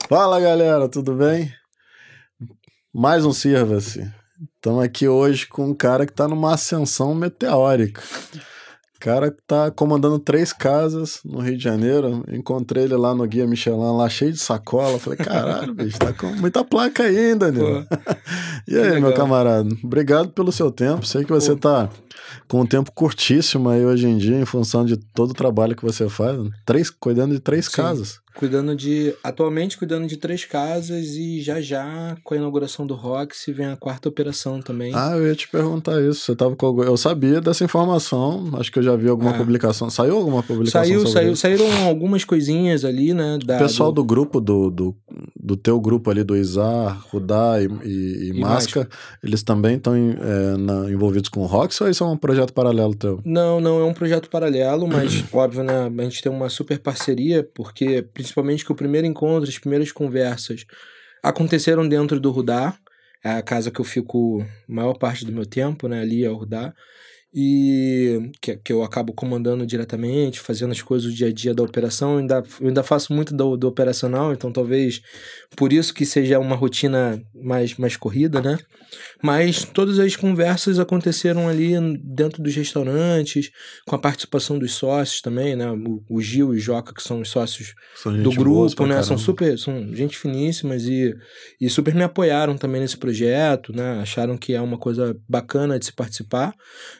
Fala, galera, tudo bem? Mais um Sirva-se. Estamos aqui hoje com um cara que está numa ascensão meteórica. O cara que tá comandando 3 casas no Rio de Janeiro. Encontrei ele lá no Guia Michelin, lá cheio de sacola. Falei, caralho, bicho, tá com muita placa ainda, né? E aí, meu camarada? Obrigado pelo seu tempo. Sei que você tá com um tempo curtíssimo aí hoje em dia, em função de todo o trabalho que você faz. Cuidando de 3 casas. Atualmente cuidando de 3 casas e já com a inauguração do Roxy vem a 4ª operação também. Ah, eu ia te perguntar isso. Você tava com... Eu sabia dessa informação, acho que eu já vi alguma publicação. Saiu alguma publicação? Saíram algumas coisinhas ali, né? O pessoal do grupo, do teu grupo ali, do Izar, Rudá e Masca, eles também estão envolvidos com o Roxy ou isso é um projeto paralelo teu? Não, é um projeto paralelo, mas óbvio, né? A gente tem uma super parceria, porque principalmente que o primeiro encontro, as primeiras conversas aconteceram dentro do Rudá, é a casa que eu fico a maior parte do meu tempo, né? Ali é o Rudá, e que eu acabo comandando diretamente, fazendo as coisas do dia a dia da operação. Eu ainda faço muito do operacional, então talvez por isso que seja uma rotina mais corrida, né? Mas todas as conversas aconteceram ali dentro dos restaurantes, com a participação dos sócios também, né? O Gil e o Joca, que são os sócios do grupo, né? São gente finíssimas e super me apoiaram também nesse projeto, né? Acharam que é uma coisa bacana de se participar.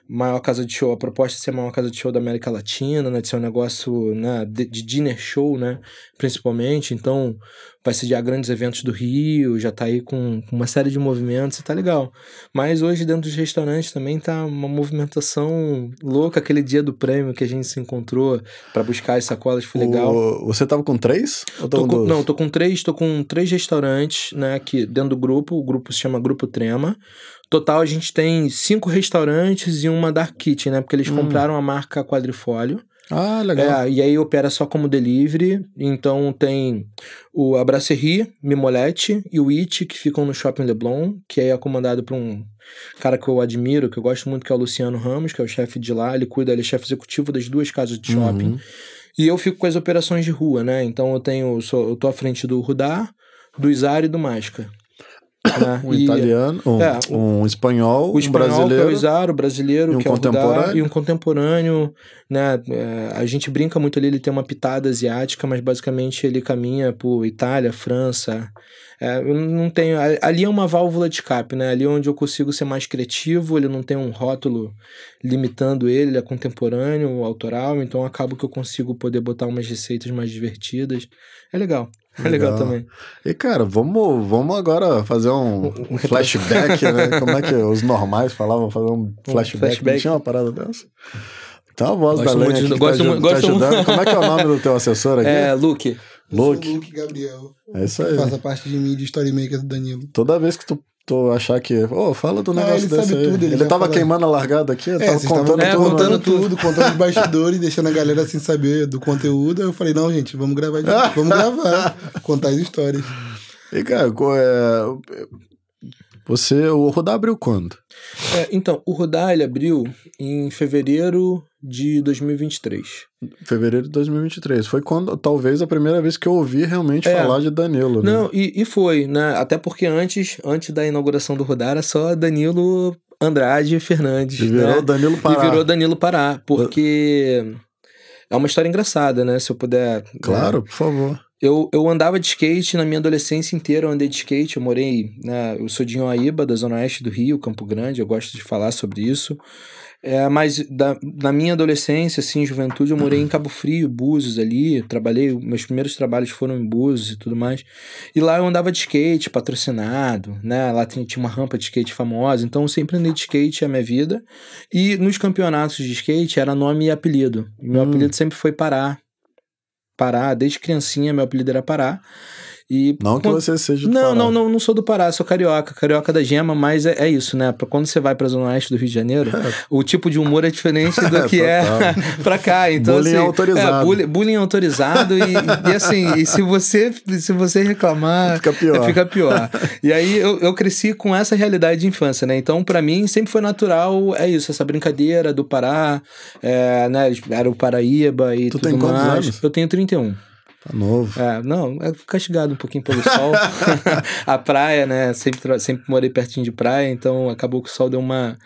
Maior casa de show, a proposta é ser a maior casa de show da América Latina, né? De ser um negócio, né? de dinner show, né? Principalmente. Então vai sediar grandes eventos do Rio, já tá aí com uma série de movimentos e tá legal. Mas hoje dentro dos restaurantes também tá uma movimentação louca. Aquele dia do prêmio que a gente se encontrou pra buscar as sacolas, foi legal. Você tava com 3? Não, tô com 3 restaurantes, né, aqui dentro do grupo. O grupo se chama Grupo Trema. Total, a gente tem 5 restaurantes e uma dark kitchen, né, porque eles compraram a marca Quadrifólio. Ah, legal. E aí opera só como delivery. Então tem a Brasserie, Mimolete e o It, que ficam no Shopping Leblon, que é comandado por um cara que eu admiro, que eu gosto muito, que é o Luciano Ramos, que é o chefe de lá. Ele é chefe executivo das 2 casas de shopping. E eu fico com as operações de rua, né? Então eu tô à frente do Rudá, do Izar e do Masca. Italiano, um espanhol, um brasileiro, que é o Izar, o brasileiro, que é o Rudá, e um contemporâneo, né? A gente brinca muito ali, ele tem uma pitada asiática, mas basicamente ele caminha por Itália, França. Eu não tenho... Ali é uma válvula de escape, né? Ali é onde eu consigo ser mais criativo, ele não tem um rótulo limitando ele é contemporâneo, autoral, então acabo que eu consigo poder botar umas receitas mais divertidas. É legal. É legal também. E, cara, vamos agora fazer um flashback, né? Como é que os normais falavam? Fazer um flashback. Não tinha uma parada dessa? Tem uma voz da Lenha aqui que tá ajudando. Como é que é o nome do teu assessor aqui? Luke. Luke Gabriel. É isso aí. Faz a parte de mídia e storymaker do Danilo. Toda vez que tu achar que... fala do negócio desse aí. Tudo, ele tava queimando a largada aqui, tava contando tudo, contando os bastidores, deixando a galera sem saber do conteúdo. Eu falei, não, gente, vamos gravar, contar as histórias. E, cara, o Rudá abriu quando? Então, o Rudá, ele abriu em fevereiro de 2023. Fevereiro de 2023. Foi quando, talvez, a primeira vez que eu ouvi realmente falar de Danilo, né? Não, e foi, né? Até porque antes da inauguração do Rudá era só Danilo Andrade Fernandes. E virou, né? Danilo Pará. E virou Danilo Pará, porque é uma história engraçada, né? Se eu puder... Claro, por favor. Eu andava de skate na minha adolescência inteira, eu andei de skate, eu morei, né, eu sou de Inhoaíba, da zona oeste do Rio, Campo Grande, eu gosto de falar sobre isso, mas na minha adolescência, assim, juventude, eu morei em Cabo Frio, Búzios ali, meus primeiros trabalhos foram em Búzios e tudo mais, e lá eu andava de skate, patrocinado, né, lá tinha uma rampa de skate famosa, então eu sempre andei de skate a minha vida, e nos campeonatos de skate era nome e apelido, e meu apelido sempre foi Pará, desde criancinha meu apelido era Pará. E não que você seja do Pará. Não sou do Pará, sou carioca da Gema, mas é isso, né? Quando você vai pra Zona Oeste do Rio de Janeiro, o tipo de humor é diferente do que é pra cá. Então, bullying assim, autorizado. Bullying autorizado e assim, e se você reclamar, fica pior. E aí eu cresci com essa realidade de infância, né? Então, pra mim, sempre foi natural, essa brincadeira do Pará, né? Era o Paraíba e tu tudo tem mais. Quantos anos? Eu tenho 31. Tá novo. Não, é castigado um pouquinho pelo sol. A praia, né? Sempre morei pertinho de praia, então acabou que o sol deu uma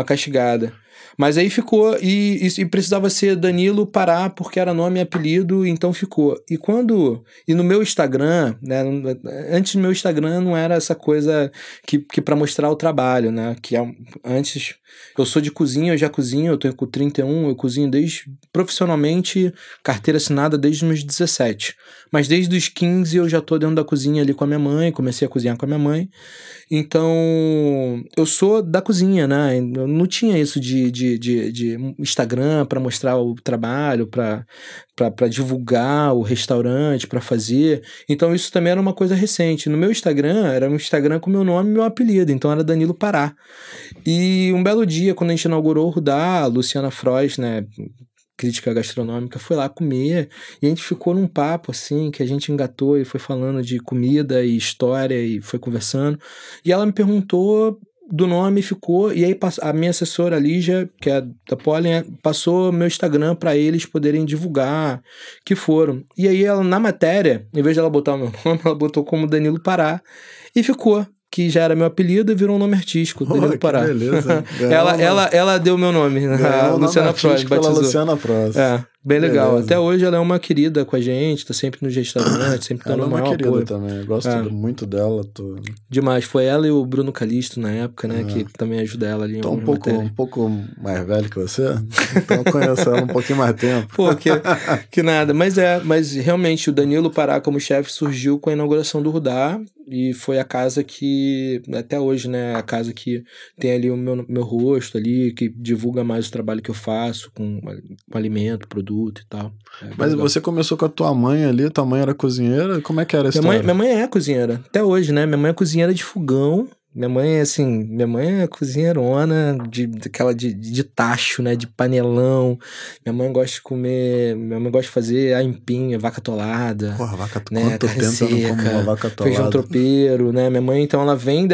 castigada. Mas aí ficou, e precisava ser Danilo Pará, porque era nome e apelido, então ficou. E no meu Instagram, né, antes do meu Instagram não era essa coisa que para mostrar o trabalho, né, antes, eu sou de cozinha, eu já cozinho, eu tô com 31, eu cozinho profissionalmente, carteira assinada desde os meus 17. Mas desde os 15 eu já tô dentro da cozinha ali com a minha mãe, comecei a cozinhar com a minha mãe. Então, eu sou da cozinha, né? Eu não tinha isso de Instagram para mostrar o trabalho, para divulgar o restaurante, para fazer. Então, isso também era uma coisa recente. No meu Instagram, era um Instagram com meu nome e meu apelido, então era Danilo Pará. E um belo dia, quando a gente inaugurou o Rudá, a Luciana Frois, né, crítica gastronômica, foi lá comer e a gente ficou num papo assim, que a gente engatou e foi falando de comida e história e foi conversando, e ela me perguntou do nome, ficou, e aí a minha assessora, a Lígia, que é da Pollen, passou meu Instagram para eles poderem divulgar, que foram, e aí ela, na matéria, em vez de ela botar o meu nome, ela botou como Danilo Pará, e ficou, que já era meu apelido e virou um nome artístico, Danilo Pará. Beleza. ela deu meu nome, a Luciana Frois batizou. Luciana Frois. Bem legal. Até hoje ela é uma querida com a gente, tá sempre nos restaurantes, sempre dando o maior apoio. Ela é uma querida também, eu gosto muito dela. Demais, foi ela e o Bruno Calisto na época, né, que também ajuda ela ali. Tô um pouco mais velho que você, então eu conheço ela um pouquinho mais tempo. Pô, que nada, mas realmente o Danilo Pará como chefe surgiu com a inauguração do Rudá, e foi a casa que, até hoje, né, a casa que tem ali o meu rosto ali, que divulga mais o trabalho que eu faço com alimento, produto e tal. Mas legal. Você começou com a tua mãe ali, tua mãe era cozinheira, como é que era a história? Minha mãe é cozinheira, até hoje, né, minha mãe é cozinheira de fogão. Minha mãe é cozinheirona, daquela de tacho, né, de panelão. Minha mãe gosta de fazer aipim, vaca atolada. Porra, vaca né, quanto tempo eu não como uma vaca atolada? Feijão tropeiro, né, minha mãe, então ela vem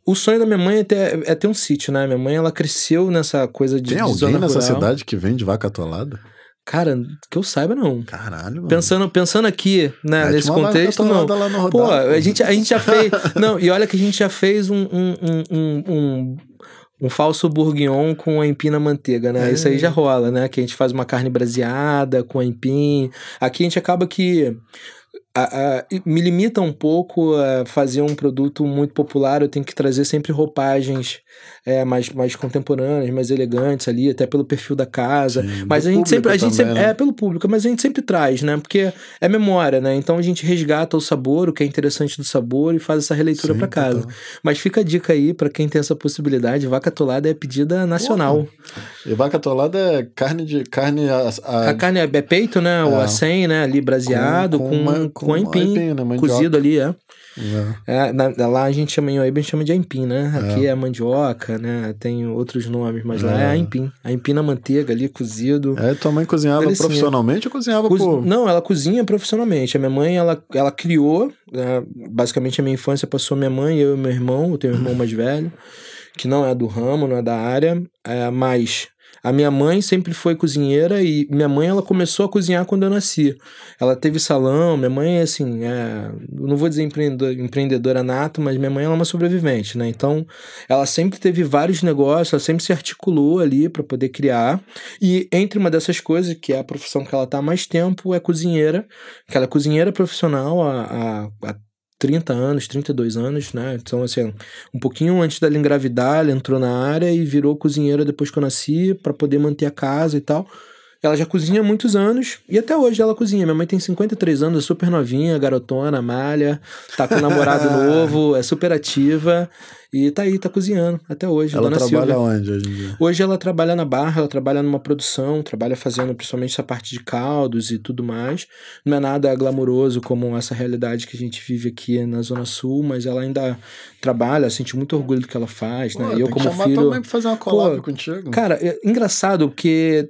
O sonho da minha mãe é ter um sítio, né, minha mãe, ela cresceu nessa coisa de Tem alguém nessa cidade que vende vaca atolada? Cara, que eu saiba, não. Caralho, mano. Pensando aqui, né, nesse contexto, não. Pô, a gente já fez... Não, e olha que a gente já fez um falso bourguignon com aipim na manteiga, né? Isso aí já rola, né? Que a gente faz uma carne braseada com aipim. Aqui a gente acaba que... me limita um pouco a fazer um produto muito popular. Eu tenho que trazer sempre roupagens mais contemporâneas, mais elegantes ali, até pelo perfil da casa. Sim, mas a gente sempre né? Pelo público, mas a gente sempre traz, né? Porque é memória, né? Então a gente resgata o sabor, o que é interessante do sabor, e faz essa releitura para casa. Total. Mas fica a dica aí para quem tem essa possibilidade: vaca atolada é pedida nacional. E vaca atolada é carne. A carne é peito, né? O acém, né? Ali braseado com aipim, né? Cozido ali, lá a gente chama em Oeiba, a gente chama de aipim, né? Aqui é mandioca, né? Tem outros nomes, mas lá é aipim. Aipim na manteiga ali, cozido. Tua mãe cozinhava profissionalmente ou cozinhava por... Não, ela cozinha profissionalmente. A minha mãe, ela criou, basicamente a minha infância passou minha mãe, eu e meu irmão. Eu tenho um irmão mais velho, que não é do ramo, não é da área, mas... A minha mãe sempre foi cozinheira, e minha mãe, ela começou a cozinhar quando eu nasci. Ela teve salão, minha mãe, assim, não vou dizer empreendedora nato, mas minha mãe, ela é uma sobrevivente, né? Então, ela sempre teve vários negócios, ela sempre se articulou ali para poder criar. E entre uma dessas coisas, que é a profissão que ela tá há mais tempo, é cozinheira, que ela é cozinheira profissional há 30 anos, 32 anos, né? Então, assim, um pouquinho antes dela engravidar, ela entrou na área e virou cozinheira depois que eu nasci, para poder manter a casa e tal. Ela já cozinha há muitos anos, e até hoje ela cozinha. Minha mãe tem 53 anos, é super novinha, garotona, malha, tá com um namorado novo, é super ativa, e tá aí, tá cozinhando até hoje. Ela Dona trabalha Silvia. Onde hoje em dia? Hoje ela trabalha na Barra, ela trabalha numa produção, trabalha fazendo principalmente essa parte de caldos e tudo mais. Não é nada glamouroso como essa realidade que a gente vive aqui na Zona Sul, mas ela ainda trabalha, sente muito orgulho do que ela faz, né? E eu, como filho... tua mãe pra fazer uma collab contigo. Cara, é engraçado, porque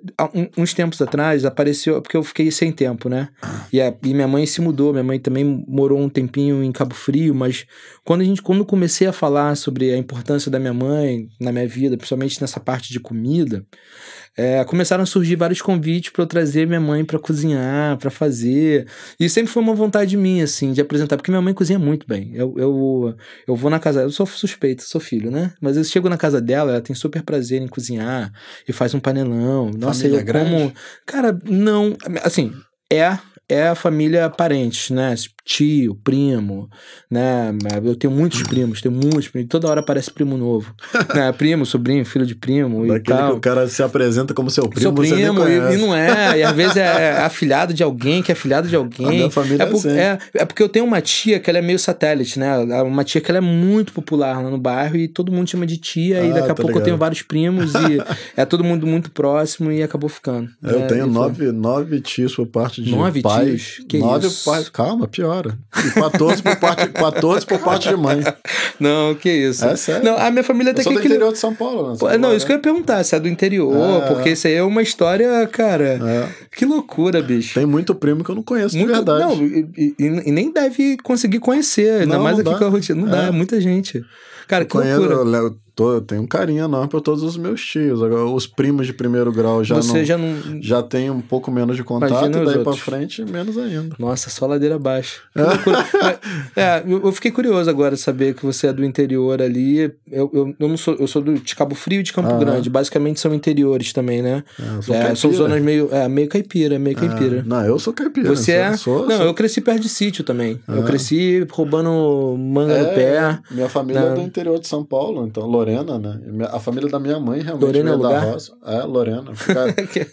uns tempos atrás apareceu, porque eu fiquei sem tempo, né? E minha mãe se mudou, minha mãe também morou um tempinho em Cabo Frio, mas quando comecei a falar sobre sobre a importância da minha mãe na minha vida, principalmente nessa parte de comida, começaram a surgir vários convites para eu trazer minha mãe para cozinhar, para fazer. E sempre foi uma vontade minha, assim, de apresentar, porque minha mãe cozinha muito bem. Eu vou na casa, eu sou suspeito, sou filho, né? Mas eu chego na casa dela, ela tem super prazer em cozinhar e faz um panelão. Nossa, Família eu grande? como. Cara, não. Assim, é a família parentes, né? Tio, primo, né? Eu tenho muitos primos, toda hora aparece primo novo. Né? Primo, sobrinho, filho de primo e Daquele tal. que o cara se apresenta como seu primo, Seu você nem primo, conhece. e não é, e às vezes é afilhado de alguém, que é afilhado de alguém. A minha família é assim. É porque eu tenho uma tia que ela é meio satélite, né? Uma tia que ela é muito popular lá no bairro e todo mundo chama de tia, e daqui a pouco eu tenho vários primos e é todo mundo muito próximo e acabou ficando. Eu tenho 9 tios por parte de 9 pai. tios? Que 9 isso? pais. Calma, piora. E 14 por parte de mãe. Não, que isso. É sério. Não, a minha família até Eu sou que... do interior de São Paulo, né? Não, isso que eu ia perguntar, se é do interior, porque isso aí é uma história, cara, que loucura, bicho. Tem muito primo que eu não conheço de verdade. Não, e nem deve conseguir conhecer, ainda mais aqui com a rotina. Não dá, é muita gente. Cara, que loucura. Eu tenho um carinho enorme por todos os meus tios. Agora, os primos de primeiro grau já tem um pouco menos de contato, Imagina e daí os pra outros. frente, menos ainda. Nossa, só ladeira abaixo. Que loucura. Eu fiquei curioso agora de saber que você é do interior ali. Eu não sou, eu sou de Cabo Frio e de Campo Grande. Basicamente são interiores também, né? São zonas meio caipira, Não, eu sou caipira. Você eu cresci perto de sítio também. Eu cresci roubando manga no pé. Minha família é do interior de São Paulo, então Lorena, né? A família da minha mãe realmente Lorena veio é o da lugar? roça. Lorena.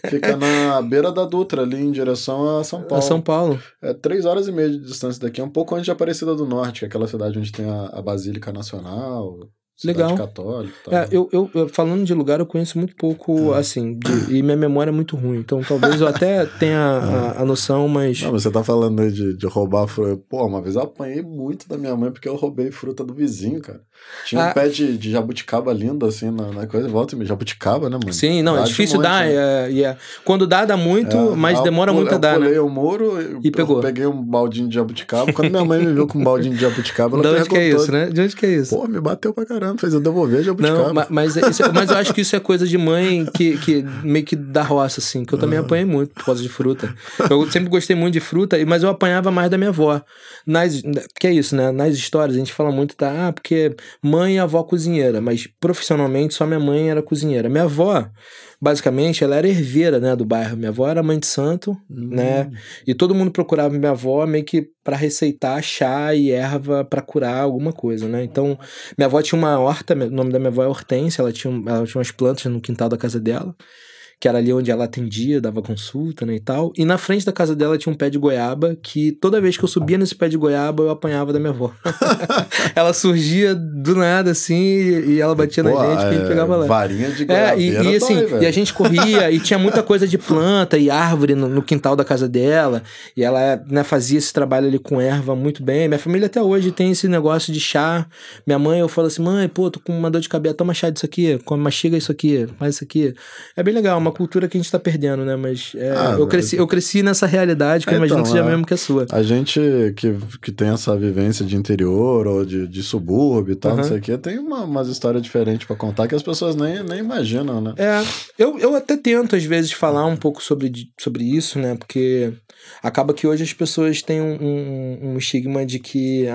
Fica na beira da Dutra, ali em direção a São Paulo. A São Paulo. É 3 horas e meia de distância daqui, é um pouco antes de Aparecida do Norte, que é aquela cidade onde tem a Basílica Nacional, cidade Legal. católica e tal. Eu falando de lugar, eu conheço muito pouco, assim, e minha memória é muito ruim, então talvez eu até tenha a noção, mas... Não, mas você tá falando aí de roubar fruta. Pô, uma vez eu apanhei muito da minha mãe porque eu roubei fruta do vizinho, cara. Tinha um pé de jabuticaba lindo, assim, na coisa, volta e meia. Jabuticaba, né, mano? Sim, não, é difícil monte, dar, né? Quando dá muito, mas demora muito a dar, né? Eu pulei o muro e pegou. Eu peguei um baldinho de jabuticaba. Quando minha mãe me viu com um baldinho de jabuticaba, ela perguntou... De onde que é isso, né? De onde que é isso? Pô, me bateu pra caramba, fez eu devolver jabuticaba. Não, mas eu acho que isso é coisa de mãe que meio que da roça, assim, que eu também apanhei muito por causa de fruta. Eu sempre gostei muito de fruta, mas eu apanhava mais da minha avó. Que é isso, né? Nas histórias a gente fala muito porque mãe e avó cozinheira, mas profissionalmente só minha mãe era cozinheira. Minha avó, basicamente, ela era herveira, né, do bairro. Minha avó era mãe de santo, né? E todo mundo procurava minha avó meio que para receitar chá e erva para curar alguma coisa, né? Então, minha avó tinha uma horta, o nome da minha avó é Hortência, ela tinha umas plantas no quintal da casa dela, que era ali onde ela atendia, dava consulta, né, e tal. E na frente da casa dela tinha um pé de goiaba, que toda vez que eu subia nesse pé de goiaba, eu apanhava da minha avó. Ela surgia do nada, assim, e ela batia na gente e a gente pegava lá. Varinha de goiabeira e assim, dói, e a gente corria, e tinha muita coisa de planta e árvore no quintal da casa dela, e ela, né, fazia esse trabalho ali com erva muito bem. Minha família até hoje tem esse negócio de chá. Minha mãe, eu falo assim, mãe, pô, tô com uma dor de cabeça, toma chá disso aqui, mastiga isso aqui, faz isso aqui. É bem legal, uma cultura que a gente tá perdendo, né? Mas eu cresci nessa realidade que eu imagino que seja mesmo que a sua. A gente que tem essa vivência de interior ou de subúrbio e tal, não sei o que, tem umas histórias diferentes pra contar que as pessoas nem imaginam, né? Eu até tento, às vezes, falar um pouco sobre isso, né? Porque acaba que hoje as pessoas têm um estigma de que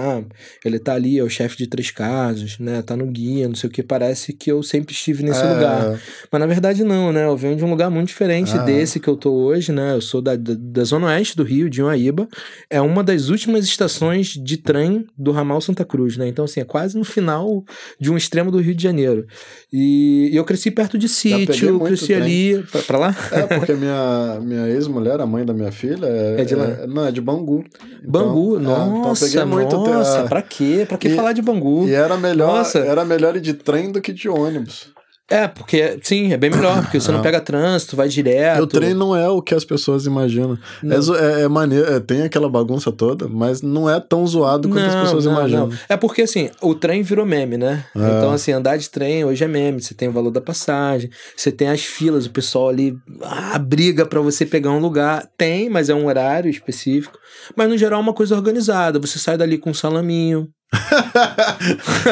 ele tá ali, é o chefe de 3 casas, né? Tá no guia, não sei o que, parece que eu sempre estive nesse lugar. Mas na verdade não, né? Eu venho de um lugar muito diferente desse que eu tô hoje, né? Eu sou da zona oeste do Rio, de Uaíba. É uma das últimas estações de trem do ramal Santa Cruz, né? Então, assim, é quase no final de um extremo do Rio de Janeiro. E eu cresci perto de sítio, cresci ali... Pra lá? Porque minha ex-mulher, a mãe da minha filha, é de lá? Não, é de Bangu. Bangu? Nossa, então eu peguei muito pra quê? Pra que falar de Bangu? E era melhor ir de trem do que de ônibus. Porque, sim, é bem melhor, porque você não pega trânsito, vai direto. O trem não é o que as pessoas imaginam. É maneiro, tem aquela bagunça toda, mas não é tão zoado quanto as pessoas imaginam. Não. É porque, assim, o trem virou meme, né? Então, assim, andar de trem hoje é meme. Você tem o valor da passagem, você tem as filas, o pessoal ali briga pra você pegar um lugar. Tem, mas é um horário específico. Mas, no geral, é uma coisa organizada. Você sai dali com um salaminho,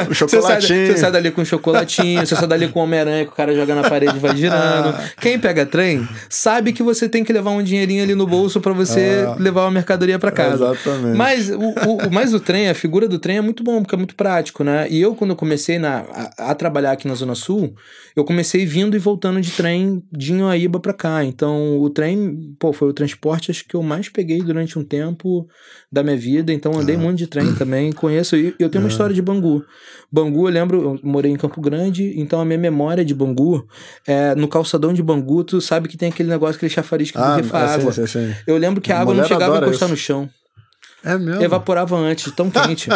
O chocolatinho. Você sai dali com chocolatinho, você sai dali com Homem-Aranha que o cara joga na parede e vai girando. Quem pega trem sabe que você tem que levar um dinheirinho ali no bolso pra você levar uma mercadoria pra casa. Exatamente. Mas o trem, a figura do trem é muito bom, porque é muito prático, né? E eu, quando eu comecei a trabalhar aqui na Zona Sul, eu comecei vindo e voltando de trem de Inhoaíba pra cá. Então, o trem, foi o transporte acho que eu mais peguei durante um tempo da minha vida. Então, andei muito de trem também, conheço. Eu tenho uma história de Bangu. Bangu, eu lembro, eu morei em Campo Grande, então a minha memória de Bangu, no calçadão de Bangu, tu sabe que tem aquele negócio, aquele chafariz que borrifa a água. Sim. Eu lembro que a água não chegava a encostar no chão. É mesmo? Evaporava antes, tão quente.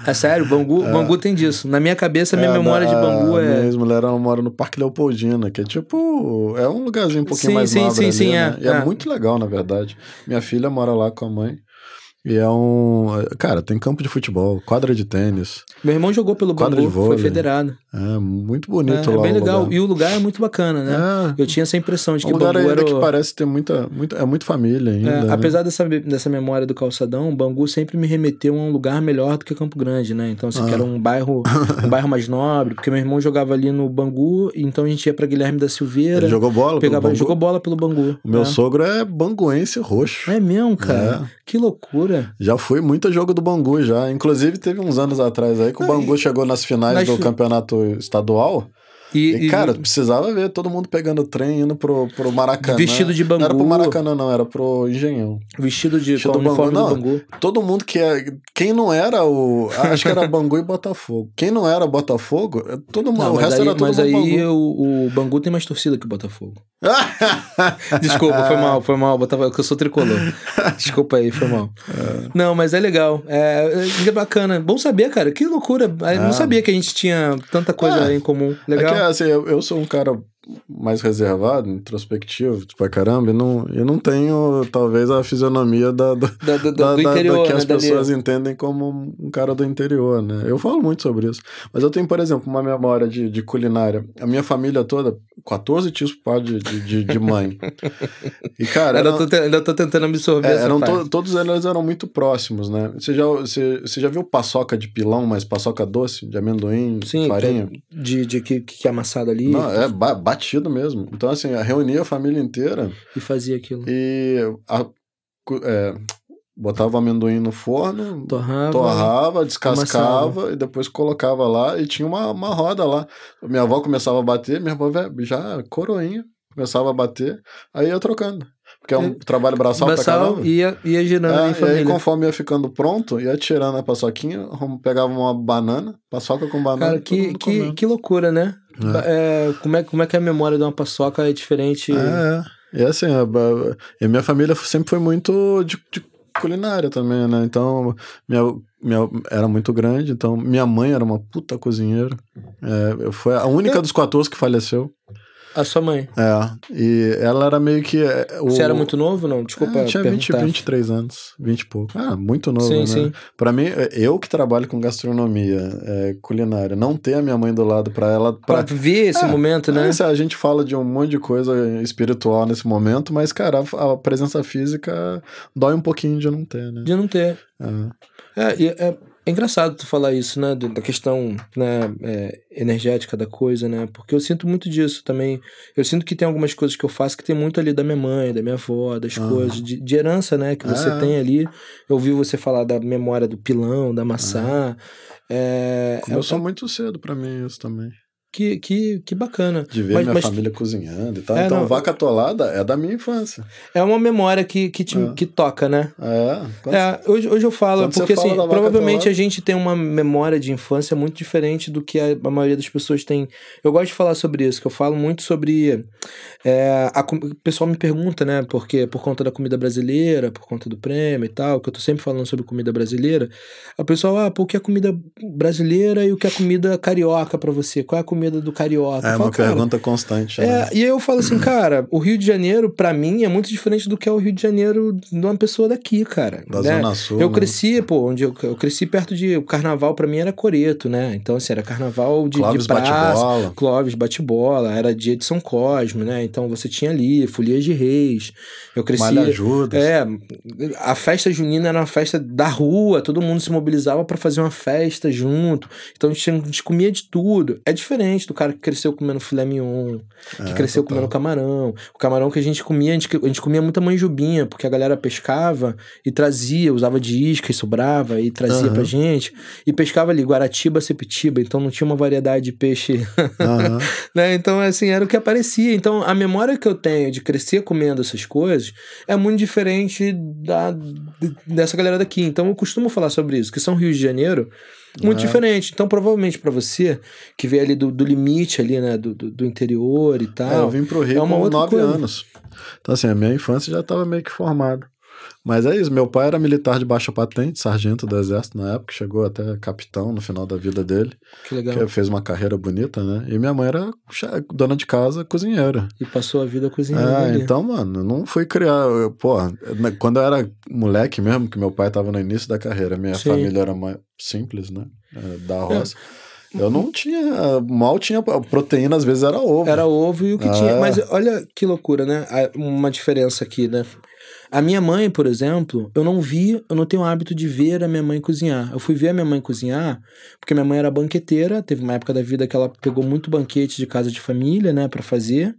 É sério, Bangu tem disso. Na minha cabeça, a minha memória de Bangu Minha ex-mulher, ela mora no Parque Leopoldina, que é tipo... É um lugarzinho um pouquinho mais nobre ali, né? E é muito legal, na verdade. Minha filha mora lá com a mãe. E é Cara, tem campo de futebol, quadra de tênis. Meu irmão jogou pelo Bangu, foi federado. É, muito bonito lá. É bem legal. Lugar. E o lugar é muito bacana, né? Eu tinha essa impressão de que Bangu era... que parece ter é muito família ainda. Né? Apesar dessa memória do calçadão, Bangu sempre me remeteu a um lugar melhor do que Campo Grande, né? Então, assim, que era um bairro mais nobre, porque meu irmão jogava ali no Bangu, então a gente ia pra Guilherme da Silveira. Ele jogou bola pelo Bangu? Jogou bola pelo Bangu. O meu sogro é banguense roxo. É mesmo, cara? Que loucura. Já fui muito jogo do Bangu, já. Inclusive, teve uns anos atrás aí que o Bangu chegou nas finais do campeonato estadual. E, cara, precisava ver todo mundo pegando trem indo pro Maracanã. Vestido de Bangu. Não era pro Maracanã, não, era pro Engenhão. Vestido com o uniforme do Bangu. Todo mundo quem não era acho que era Bangu e Botafogo. Quem não era Botafogo, todo mundo. O resto era todo mundo. Mas aí o Bangu tem mais torcida que o Botafogo. Desculpa, foi mal, Botafogo, que eu sou tricolor. Desculpa aí, foi mal. Não, mas é legal. É bacana. Bom saber, cara. Que loucura. Eu não sabia que a gente tinha tanta coisa em comum. Legal. Assim, eu sou um cara mais reservado, introspectivo, pra caramba, e eu não tenho, talvez, a fisionomia do interior, que as pessoas entendem como um cara do interior, né? Eu falo muito sobre isso. Mas eu tenho, por exemplo, uma memória de culinária. A minha família toda, 14 tios por pai de mãe. E, cara... Ainda tô tentando absorver essa parte. Todos eles eram muito próximos, né? Você já viu paçoca de pilão, mas paçoca doce, de amendoim, farinha? Que é amassado ali? Não, batido mesmo. Então, assim, reunia a família inteira. E fazia aquilo. E botava o amendoim no forno, torrava, descascava, amassava. E depois colocava lá e tinha uma roda lá. Minha avó começava a bater, minha avó já coroinha, começava a bater, aí ia trocando. Porque é um trabalho braçal pra caramba. Ia girando em família. E aí, conforme ia ficando pronto, ia tirando a paçoquinha, pegava uma banana, paçoca com banana. Cara, que loucura, né? Como é que a memória de uma paçoca é diferente? E assim, a minha família sempre foi muito de culinária também, né? Então, era muito grande, então minha mãe era uma puta cozinheira. Foi a única dos 14 que faleceu. A sua mãe? E ela era meio que... Você era muito novo, não? Desculpa tinha 23 anos, 20 e pouco. Muito novo, né? Sim. Pra mim, eu que trabalho com gastronomia, culinária, não ter a minha mãe do lado pra ela... Pra ver esse momento, né? A gente fala de um monte de coisa espiritual nesse momento, mas, cara, a presença física dói um pouquinho de não ter, né? De não ter. É engraçado tu falar isso, né, da questão, né, energética da coisa, né, porque eu sinto muito disso também. Eu sinto que tem algumas coisas que eu faço que tem muito ali da minha mãe, da minha avó, das coisas, de herança, né, que você tem ali. Eu ouvi você falar da memória do pilão, da maçã. Começou muito cedo pra mim isso também. Que bacana. De ver minha família cozinhando e tal. Então, vaca atolada é da minha infância. É uma memória que toca, né? Hoje eu falo, porque assim, provavelmente atolada, a gente tem uma memória de infância muito diferente do que a maioria das pessoas tem. Eu gosto de falar sobre isso, que eu falo muito sobre... o pessoal me pergunta, né? Porque por conta da comida brasileira, por conta do prêmio e tal, que eu tô sempre falando sobre comida brasileira, a pessoa, o que é comida brasileira e o que é comida carioca pra você? Qual é a comida comida do carioca? É Eu falo, uma pergunta constante. Né? E aí eu falo assim, cara, o Rio de Janeiro, pra mim, é muito diferente do que é o Rio de Janeiro de uma pessoa daqui, cara. Da né? Zona Sul, Eu né? cresci, pô, onde eu cresci perto de... O carnaval pra mim era Coreto, né? Então, assim, era carnaval de Clóvis praça. bate-bola. Clóvis bate-bola. Era dia de São Cosme, né? Então, você tinha ali Folias de Reis. Eu cresci... Malha Judas. A festa junina era uma festa da rua. Todo mundo se mobilizava pra fazer uma festa junto. Então, a gente comia de tudo. É diferente do cara que cresceu comendo filé mignon, que cresceu comendo camarão. O camarão que a gente comia, a gente comia muita manjubinha, porque a galera pescava e trazia, usava de isca e sobrava e trazia pra gente. E pescava ali, Guaratiba, Sepitiba, então não tinha uma variedade de peixe. Né? Então, assim, era o que aparecia. Então, a memória que eu tenho de crescer comendo essas coisas é muito diferente dessa galera daqui. Então, eu costumo falar sobre isso, que São Rio de Janeiro muito diferente. Então, provavelmente pra você, que veio ali do limite ali, né, do interior e tal. Eu vim pro Rio com 9 coisa. anos. Então, assim, a minha infância já estava meio que formada. Mas é isso, meu pai era militar de baixa patente, sargento do exército na época, chegou até capitão no final da vida dele. Que legal. Que fez uma carreira bonita, né? E minha mãe era dona de casa, cozinheira. E passou a vida cozinhando ali. Então, mano, não fui criar... quando eu era moleque mesmo, que meu pai tava no início da carreira, minha família era mais simples, né? Da roça. Eu não tinha... Mal tinha... Proteína, às vezes, era ovo. Era ovo e o que tinha... Mas olha que loucura, né? Uma diferença aqui, né? A minha mãe, por exemplo, eu não tenho o hábito de ver a minha mãe cozinhar. Eu fui ver a minha mãe cozinhar porque minha mãe era banqueteira, teve uma época da vida que ela pegou muito banquete de casa de família, né, pra fazer,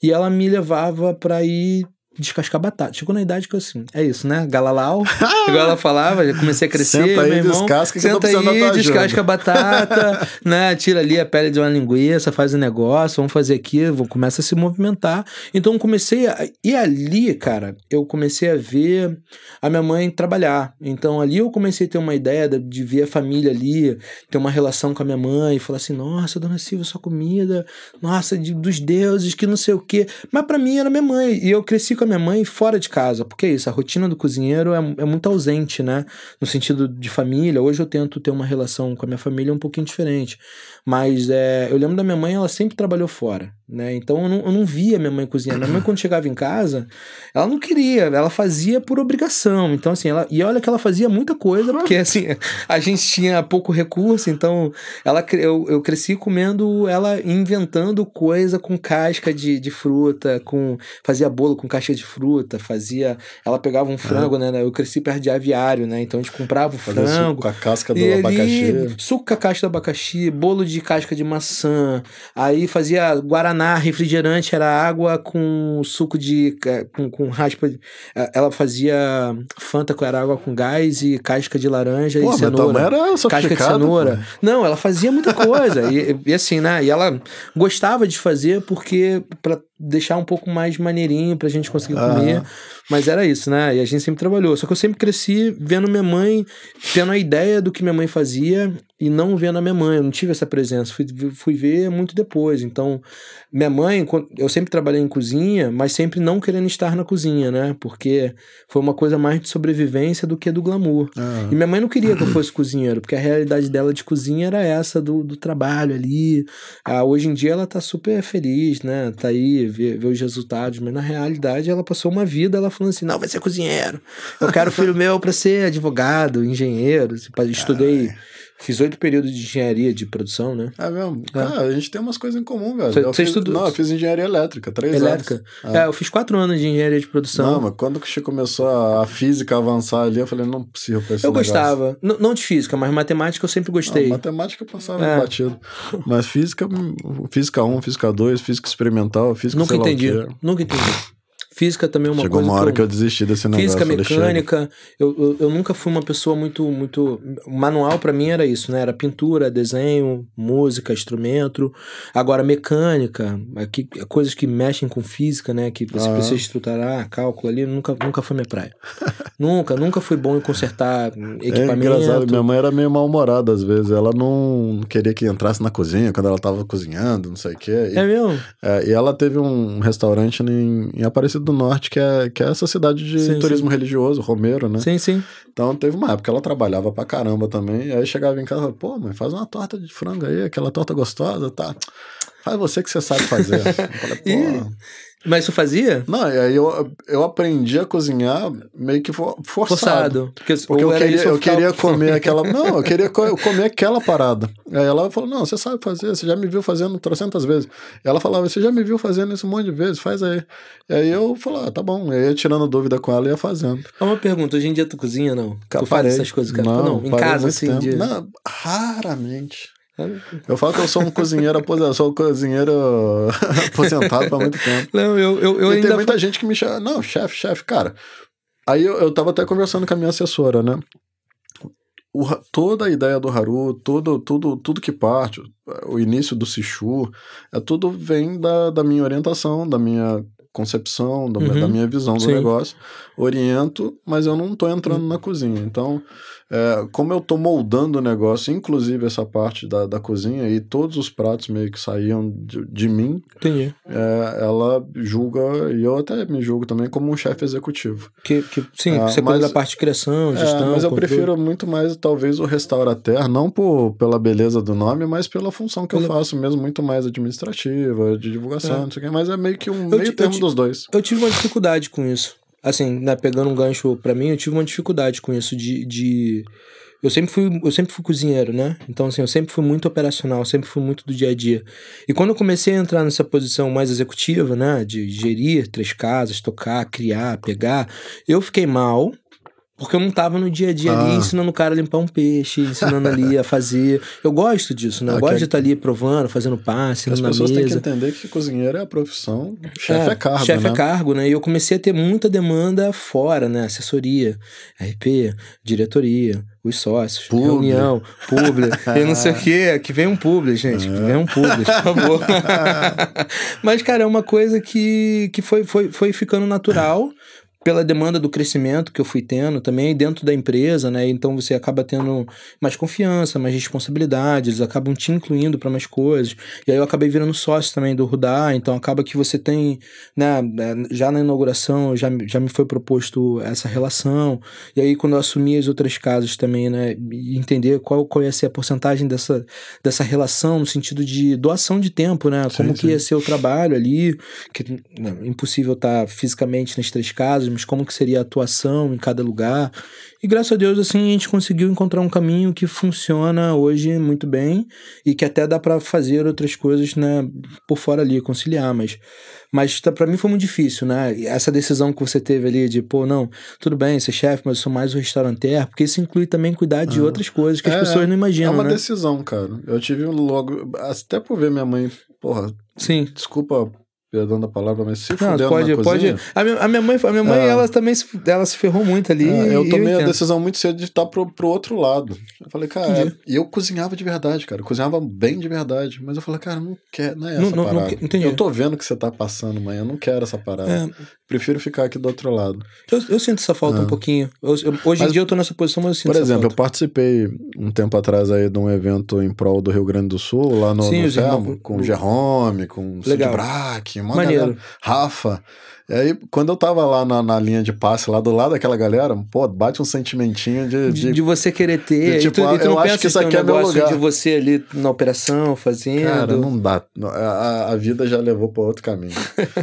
e ela me levava pra ir descascar batata. Chegou na idade que eu assim, é isso, né? Galalau, igual ela falava, já comecei a crescer, senta aí, meu irmão, descasca, senta aí, descasca a batata, né? Tira ali a pele de uma linguiça, faz o negócio, vamos fazer aqui, começa a se movimentar. Então comecei e ali, cara, eu comecei a ver a minha mãe trabalhar. Então ali eu comecei a ter uma ideia de ver a família ali, ter uma relação com a minha mãe, falar assim, nossa, dona Silvia, sua comida, nossa, dos deuses, que não sei o quê. Mas pra mim era minha mãe, e eu cresci com a minha mãe fora de casa, porque é isso, a rotina do cozinheiro é muito ausente, né, no sentido de família. Hoje eu tento ter uma relação com a minha família um pouquinho diferente, mas eu lembro da minha mãe, ela sempre trabalhou fora, né, então eu não via minha mãe cozinhar. Minha mãe, quando chegava em casa, ela não queria, ela fazia por obrigação. Então assim, e olha que ela fazia muita coisa, porque assim, a gente tinha pouco recurso, então eu cresci comendo ela, inventando coisa com casca de fruta, fazia bolo com casca de fruta, ela pegava um frango, né, eu cresci perto de aviário, né, então a gente comprava o frango, suco com a casca do abacaxi, suco com a casca do abacaxi, bolo de casca de maçã, aí fazia guaraná, refrigerante, era água com suco com raspa, ela fazia Fanta, que era água com gás e casca de laranja e cenoura, casca de cenoura, não, ela fazia muita coisa, e assim, né, e ela gostava de fazer porque pra deixar um pouco mais maneirinho pra gente conseguir comer, mas era isso, né, e a gente sempre trabalhou, só que eu sempre cresci vendo minha mãe, tendo a ideia do que minha mãe fazia e não vendo a minha mãe, eu não tive essa presença, fui ver muito depois. Então, minha mãe, eu sempre trabalhei em cozinha, mas sempre não querendo estar na cozinha, né, porque foi uma coisa mais de sobrevivência do que do glamour, e minha mãe não queria que eu fosse cozinheiro, porque a realidade dela de cozinha era essa, do trabalho ali. Hoje em dia ela tá super feliz, né, tá aí, vê os resultados, mas na realidade ela passou uma vida, ela falando assim, não, vai ser cozinheiro, eu quero filho meu pra ser advogado, engenheiro, estudei, fiz 8 períodos de engenharia de produção, né? É mesmo? Cara, a gente tem umas coisas em comum, velho. Você estudou? Não, eu fiz engenharia elétrica, 3 anos. Eu fiz 4 anos de engenharia de produção. Não, mas quando que começou a física avançar ali, eu falei, não preciso pra esse negócio. Gostava, não de física, mas matemática eu sempre gostei. Não, matemática eu passava batido. Mas física 1, física 2, física experimental, física nunca entendi. Física também é uma Chegou coisa. Chegou uma hora que eu desisti desse negócio. Física, mecânica. Eu nunca fui uma pessoa muito. Manual pra mim era isso, né? Era pintura, desenho, música, instrumento. Agora, mecânica, coisas que mexem com física, né? Que você precisa estruturar, cálculo ali, nunca foi minha praia. Nunca fui bom em consertar equipamento. É engraçado, minha mãe era meio mal-humorada às vezes. Ela não queria que entrasse na cozinha quando ela tava cozinhando, não sei o quê. É mesmo? E ela teve um restaurante em Aparecida do Norte, que é essa cidade de turismo religioso, Romeiro, né? Sim. Então teve uma época que ela trabalhava pra caramba também. E aí chegava em casa e falava, pô, mãe, faz uma torta de frango aí, aquela torta gostosa, tá? Faz você que você sabe fazer. Eu falei, pô... Mas isso fazia? Não, e aí eu aprendi a cozinhar meio que forçado. Porque eu queria comer aquela... Não, eu queria comer aquela parada. Aí ela falou, não, você sabe fazer, você já me viu fazendo 300 vezes. E ela falava, você já me viu fazendo isso um monte de vezes, faz aí. E aí eu falava, tá bom. E aí eu tirando dúvida com ela, ia fazendo. Uma pergunta, hoje em dia tu cozinha, não? Tu faz essas coisas, cara? Não, em casa, assim? Não, raramente. Eu falo que eu sou um cozinheiro aposentado há muito tempo. Não, eu ainda... tem muita gente que me chama, não, chefe, cara. Aí eu tava até conversando com a minha assessora, né? Toda a ideia do Haru, tudo que parte, o início do Sichu, tudo vem da minha orientação, da minha concepção, da minha visão do negócio. Oriento, mas eu não tô entrando na cozinha. Então, como eu tô moldando o negócio, inclusive essa parte da cozinha, e todos os pratos meio que saíam de mim, entendi. Ela julga, e eu até me julgo também, como um chefe executivo. Sim, você cuida da parte de criação, gestão... mas eu prefiro muito mais, talvez, o restaurateur, não pela beleza do nome, mas pela função que eu faço mesmo, muito mais administrativa, de divulgação, não sei o que, mas é meio que um meio termo dos dois. Eu tive uma dificuldade com isso. Assim, né, pegando um gancho pra mim, eu tive uma dificuldade com isso Eu sempre fui cozinheiro, né? Então, assim, eu sempre fui muito operacional, sempre fui muito do dia a dia. E quando eu comecei a entrar nessa posição mais executiva, né, de gerir 3 casas, tocar, criar, pegar, eu fiquei mal, porque eu não tava no dia a dia ali ensinando o cara a limpar um peixe, ensinando ali a fazer. Eu gosto disso, né? Eu gosto de estar ali provando, fazendo passe, na mesa. As pessoas têm que entender que cozinheiro é a profissão, chefe é cargo, chefe é cargo, né? E eu comecei a ter muita demanda fora, né? Assessoria, RP, diretoria, os sócios, reunião, publi, e não sei o quê, que vem um publi, gente, que vem um publi, por favor. Mas, cara, é uma coisa que foi ficando natural, pela demanda do crescimento que eu fui tendo também dentro da empresa, né? Então você acaba tendo mais confiança, mais responsabilidade, eles acabam te incluindo para mais coisas. E aí eu acabei virando sócio também do Rudá, então acaba que você tem, né? Já na inauguração já me foi proposto essa relação. E aí quando eu assumi as outras casas também, né? Entender qual ia ser a porcentagem dessa relação no sentido de doação de tempo, né? Como que ia ser o trabalho ali, que né, impossível estar fisicamente nas 3 casas, mas como que seria a atuação em cada lugar. E graças a Deus, assim, a gente conseguiu encontrar um caminho que funciona hoje muito bem e que até dá para fazer outras coisas, né, por fora ali, conciliar, mas para mim foi muito difícil, né, essa decisão que você teve ali de, pô, não, tudo bem, ser chefe, mas eu sou mais o restauranteur, porque isso inclui também cuidar de outras coisas que as pessoas não imaginam, né? É uma decisão, cara. Eu tive logo, até por ver minha mãe, porra, sim, desculpa... perdão da palavra, mas se fudendo na cozinha... Pode. A minha mãe ela também ela se ferrou muito ali. Eu tomei a decisão muito cedo de estar pro outro lado. Eu falei, cara, e eu cozinhava de verdade, cara. Eu cozinhava bem de verdade. Mas eu falei, cara, não é essa parada. Eu tô vendo que você tá passando, mãe. Eu não quero essa parada. Prefiro ficar aqui do outro lado. Eu sinto essa falta um pouquinho. Hoje em dia eu tô nessa posição, mas eu sinto essa falta. Por exemplo, eu participei um tempo atrás aí de um evento em prol do Rio Grande do Sul, lá no Fermo, com o Jerome, com o Cid Braque, maneiro. Rafa. E aí, quando eu tava lá na linha de passe, lá do lado daquela galera, pô, bate um sentimentinho de você querer ter. Tipo, e tu não pensa que isso aqui é meu lugar. De você ali na operação, fazendo. Cara, não dá. A vida já levou para outro caminho.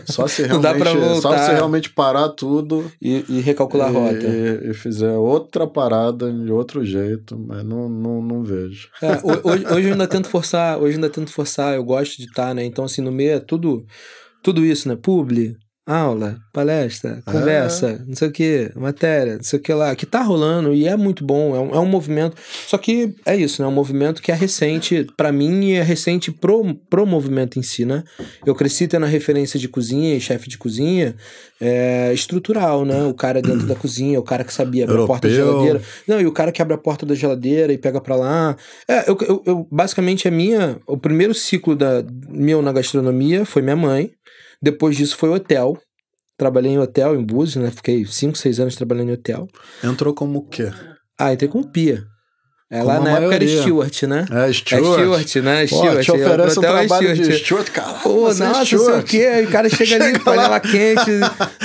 Só se realmente, não dá pra voltar. Só se realmente parar tudo e recalcular a rota. E fizer outra parada de outro jeito, mas não vejo. Hoje eu ainda tento forçar, eu gosto de estar, né? Então, assim, no meio é tudo isso, né? Publi, aula, palestra, conversa, não sei o que, matéria, não sei o que lá, que tá rolando e é muito bom, é um movimento, só que é isso, né, um movimento que é recente, pra mim, e é recente pro movimento em si, né, eu cresci tendo a referência de cozinha e chefe de cozinha, estrutural, né, o cara dentro da cozinha, o cara que sabia abrir a porta da geladeira, não, e o cara que abre a porta da geladeira e pega pra lá, eu basicamente o primeiro ciclo meu na gastronomia foi minha mãe. Depois disso foi hotel trabalhei em hotel em Búzios, né? Fiquei 5, 6 anos trabalhando em hotel. Entrou como o quê? Entrei como pia. Como Lá a na época era maioria. Stewart, né? Stewart, né? Pô, Stewart. te oferece um Hotel é trabalho de Stewart. Stewart, caralho. Pô, você é nossa, sei o Stewart. quê. Aí o cara chega ali, Chega lá. panela quente.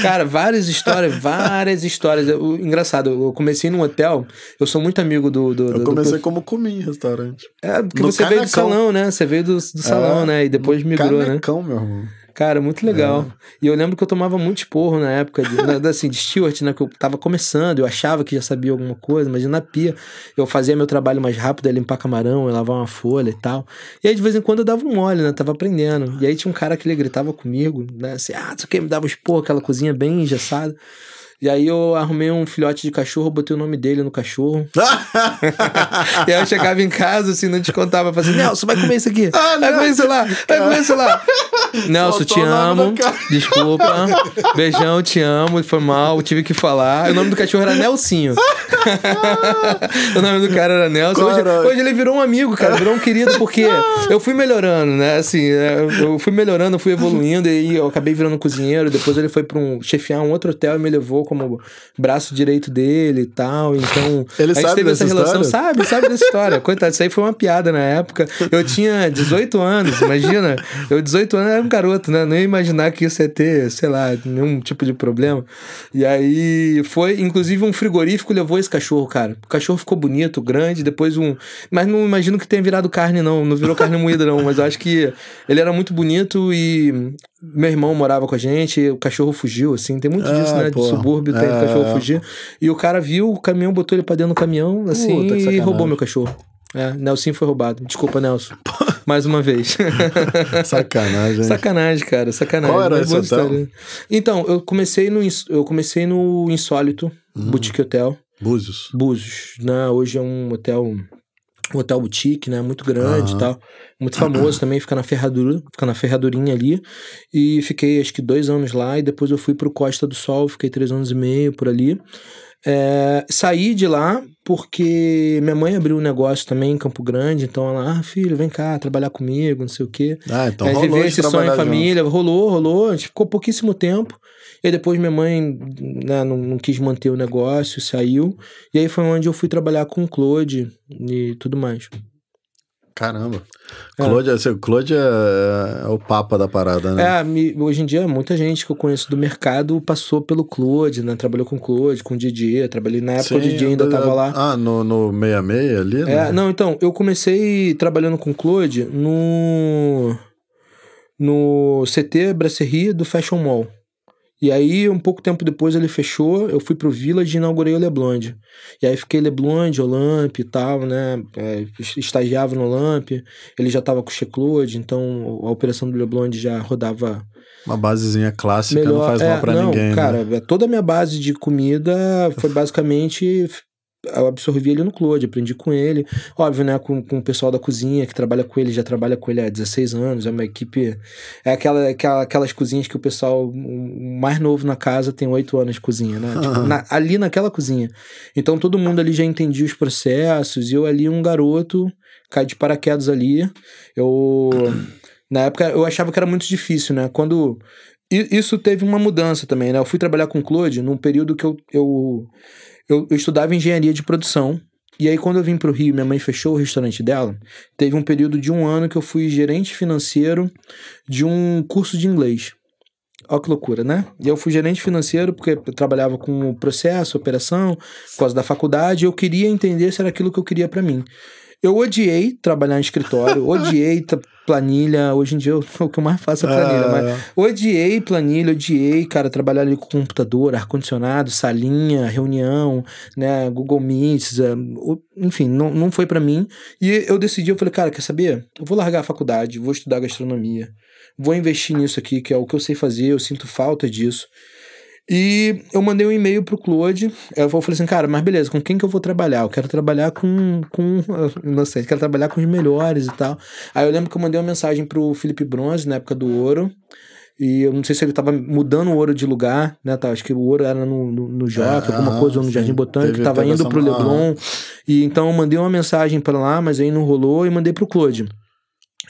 Cara, várias histórias. Engraçado, eu comecei num hotel, eu sou muito amigo Eu comecei como comi em restaurante. porque no você veio do Canecão. salão, né? Você veio do salão, né? E depois migrou, né? Canecão, meu irmão. Cara, muito legal. E eu lembro que eu tomava muito esporro na época de Stewart, né? Que eu tava começando, eu achava que já sabia alguma coisa, mas na pia eu fazia meu trabalho mais rápido, limpar camarão, lavar uma folha e tal. E aí de vez em quando eu dava um mole, né? Tava aprendendo. E aí tinha um cara que ele gritava comigo, né? Assim, isso aqui me dava esporro, aquela cozinha bem engessada. E aí eu arrumei um filhote de cachorro, botei o nome dele no cachorro. E aí eu chegava em casa, assim, não descontava, falava assim, Nelson, vai comer isso aqui. Vai comer isso lá, vai comer isso lá. Nelson, te amo, desculpa. Beijão, te amo, foi mal, tive que falar. O nome do cachorro era Nelsinho. O nome do cara era Nelson. Hoje ele virou um amigo, cara, virou um querido, porque eu fui melhorando, né? Assim, eu fui melhorando, eu fui evoluindo, e aí eu acabei virando cozinheiro. Depois ele foi pra chefiar um outro hotel e me levou como braço direito dele e tal. Então, ele a gente sabe teve essa dessa relação, história? sabe dessa história. Coitado, isso aí foi uma piada na época. Eu tinha 18 anos, imagina. Eu, 18 anos, era um garoto, né? Não ia imaginar que isso ia ter, sei lá, nenhum tipo de problema. E aí foi, inclusive, um frigorífico levou esse cachorro, cara. O cachorro ficou bonito, grande, depois mas não imagino que tenha virado carne, não virou carne moída, não. Mas eu acho que ele era muito bonito e meu irmão morava com a gente, o cachorro fugiu, assim, tem muito disso, né? De subúrbio, tem o cachorro fugir. E o cara viu o caminhão, botou ele pra dentro do caminhão, assim, e roubou meu cachorro. Nelson foi roubado. Desculpa, Nelson. Mais uma vez. Sacanagem. Sacanagem, cara. Sacanagem. Qual era esse hotel? Então, eu comecei no Insólito, Boutique Hotel. Búzios, né? Hoje é um hotel boutique, né? Muito grande e tal. Muito famoso também, fica na Ferradurinha ali. E fiquei acho que 2 anos lá, e depois eu fui pro Costa do Sol, fiquei 3 anos e meio por ali. Saí de lá porque minha mãe abriu um negócio também em Campo Grande, então ela, filho, vem cá trabalhar comigo, não sei o quê. Então rolou viver esse sonho em junto. família, rolou, a gente ficou pouquíssimo tempo. E aí depois minha mãe, né, não quis manter o negócio, saiu. E aí foi onde eu fui trabalhar com o Claude e tudo mais. Caramba. Claude é o papa da parada, né? Hoje em dia, muita gente que eu conheço do mercado passou pelo Claude, né? Trabalhou com o Claude, com o Didier. Trabalhei na época, o Didier ainda tava lá. No 66 ali, né? Não, então, eu comecei trabalhando com o Claude no CT Brasserie do Fashion Mall. E aí, um pouco tempo depois ele fechou, eu fui pro Village e inaugurei o Leblond. E aí fiquei Leblond, Olympe e tal, né? Estagiava no Olympe, ele já tava com o Chez Claude, então a operação do Leblond já rodava... Uma basezinha clássica, não faz mal pra ninguém, cara, né? Toda a minha base de comida foi basicamente... Eu absorvi ele no Claude, aprendi com ele. Óbvio, né? Com o pessoal da cozinha que trabalha com ele, já trabalha com ele há 16 anos. É uma equipe... É aquelas cozinhas que o pessoal mais novo na casa tem 8 anos de cozinha, né? Tipo, ali naquela cozinha. Então todo mundo ali já entendia os processos. E eu ali, um garoto, caí de paraquedas ali. Na época, eu achava que era muito difícil, né? Quando... Isso teve uma mudança também, né? Eu fui trabalhar com o Claude num período que eu estudava engenharia de produção, e aí quando eu vim pro Rio, minha mãe fechou o restaurante dela, teve um período de 1 ano que eu fui gerente financeiro de um curso de inglês. Olha que loucura, né? E eu fui gerente financeiro porque eu trabalhava com processo, operação, por causa da faculdade, e eu queria entender se era aquilo que eu queria pra mim. Eu odiei trabalhar em escritório, odiei planilha, hoje em dia o que eu mais faço é planilha, mas odiei planilha, cara, trabalhar ali com computador, ar-condicionado, salinha, reunião, né, Google Meets, enfim, não foi pra mim, e eu decidi, eu falei, cara, quer saber? Eu vou largar a faculdade, vou estudar gastronomia, vou investir nisso aqui, que é o que eu sei fazer, eu sinto falta disso. E eu mandei um e-mail pro Claude, eu falei assim, cara, mas beleza, com quem que eu vou trabalhar? Eu quero trabalhar inocente, quero trabalhar com os melhores e tal. Aí eu lembro que eu mandei uma mensagem pro Felipe Bronze, na época do Ouro, e eu não sei se ele tava mudando o Ouro de lugar, né, acho que o Ouro era no Jockey, alguma coisa, ou no Jardim Botânico, tava indo pro Leblon, e então eu mandei uma mensagem pra lá, mas aí não rolou, e mandei pro Claude.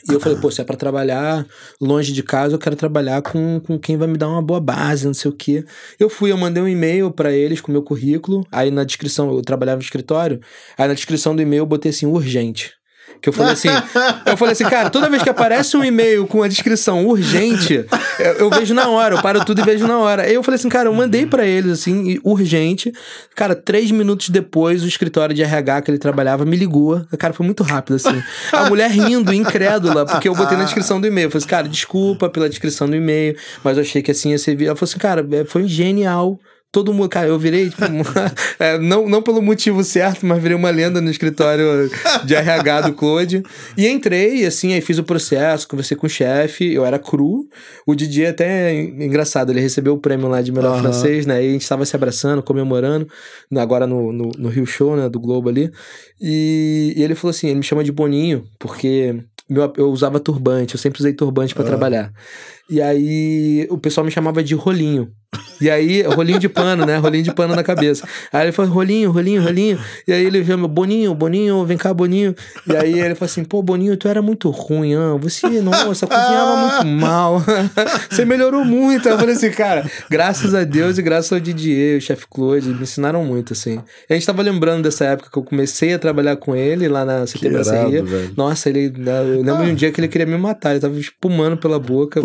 E eu falei, pô, se é pra trabalhar longe de casa, eu quero trabalhar com quem vai me dar uma boa base, não sei o quê. Eu mandei um e-mail pra eles com o meu currículo, aí na descrição, eu trabalhava no escritório, aí na descrição do e-mail eu botei assim, urgente. Que eu falei assim, cara, toda vez que aparece um e-mail com a descrição urgente, eu vejo na hora, eu paro tudo e vejo na hora. Aí eu falei assim, cara, eu mandei pra eles, assim, urgente. Cara, 3 minutos depois, o escritório de RH que ele trabalhava me ligou. Cara, foi muito rápido, assim. A mulher rindo, incrédula, porque eu botei na descrição do e-mail. Eu falei assim, cara, desculpa pela descrição do e-mail, mas eu achei que assim ia servir. Ela falou assim, cara, foi genial. Todo mundo, cara, eu virei, tipo, não pelo motivo certo, mas virei uma lenda no escritório de RH do Claude. E entrei, assim, aí fiz o processo, conversei com o chefe, eu era cru. O Didier até é engraçado, ele recebeu o prêmio lá de melhor francês, né? E a gente tava se abraçando, comemorando, agora no Rio Show, né, do Globo ali. E ele falou assim, ele me chama de Boninho, porque eu usava turbante, eu sempre usei turbante pra trabalhar. E aí o pessoal me chamava de Rolinho. E aí, rolinho de pano, né? Rolinho de pano na cabeça. Aí ele falou, Rolinho. E aí ele chama, Boninho, vem cá, Boninho. E aí ele falou assim, pô, Boninho, tu era muito ruim, nossa, cozinhava muito mal. Você melhorou muito. Aí eu falei assim, cara, graças a Deus e graças ao Didier, o chefe Claude, me ensinaram muito, assim. E a gente tava lembrando dessa época que eu comecei a trabalhar com ele lá na CT Brasseria. Nossa, eu lembro de um dia que ele queria me matar, ele tava espumando pela boca,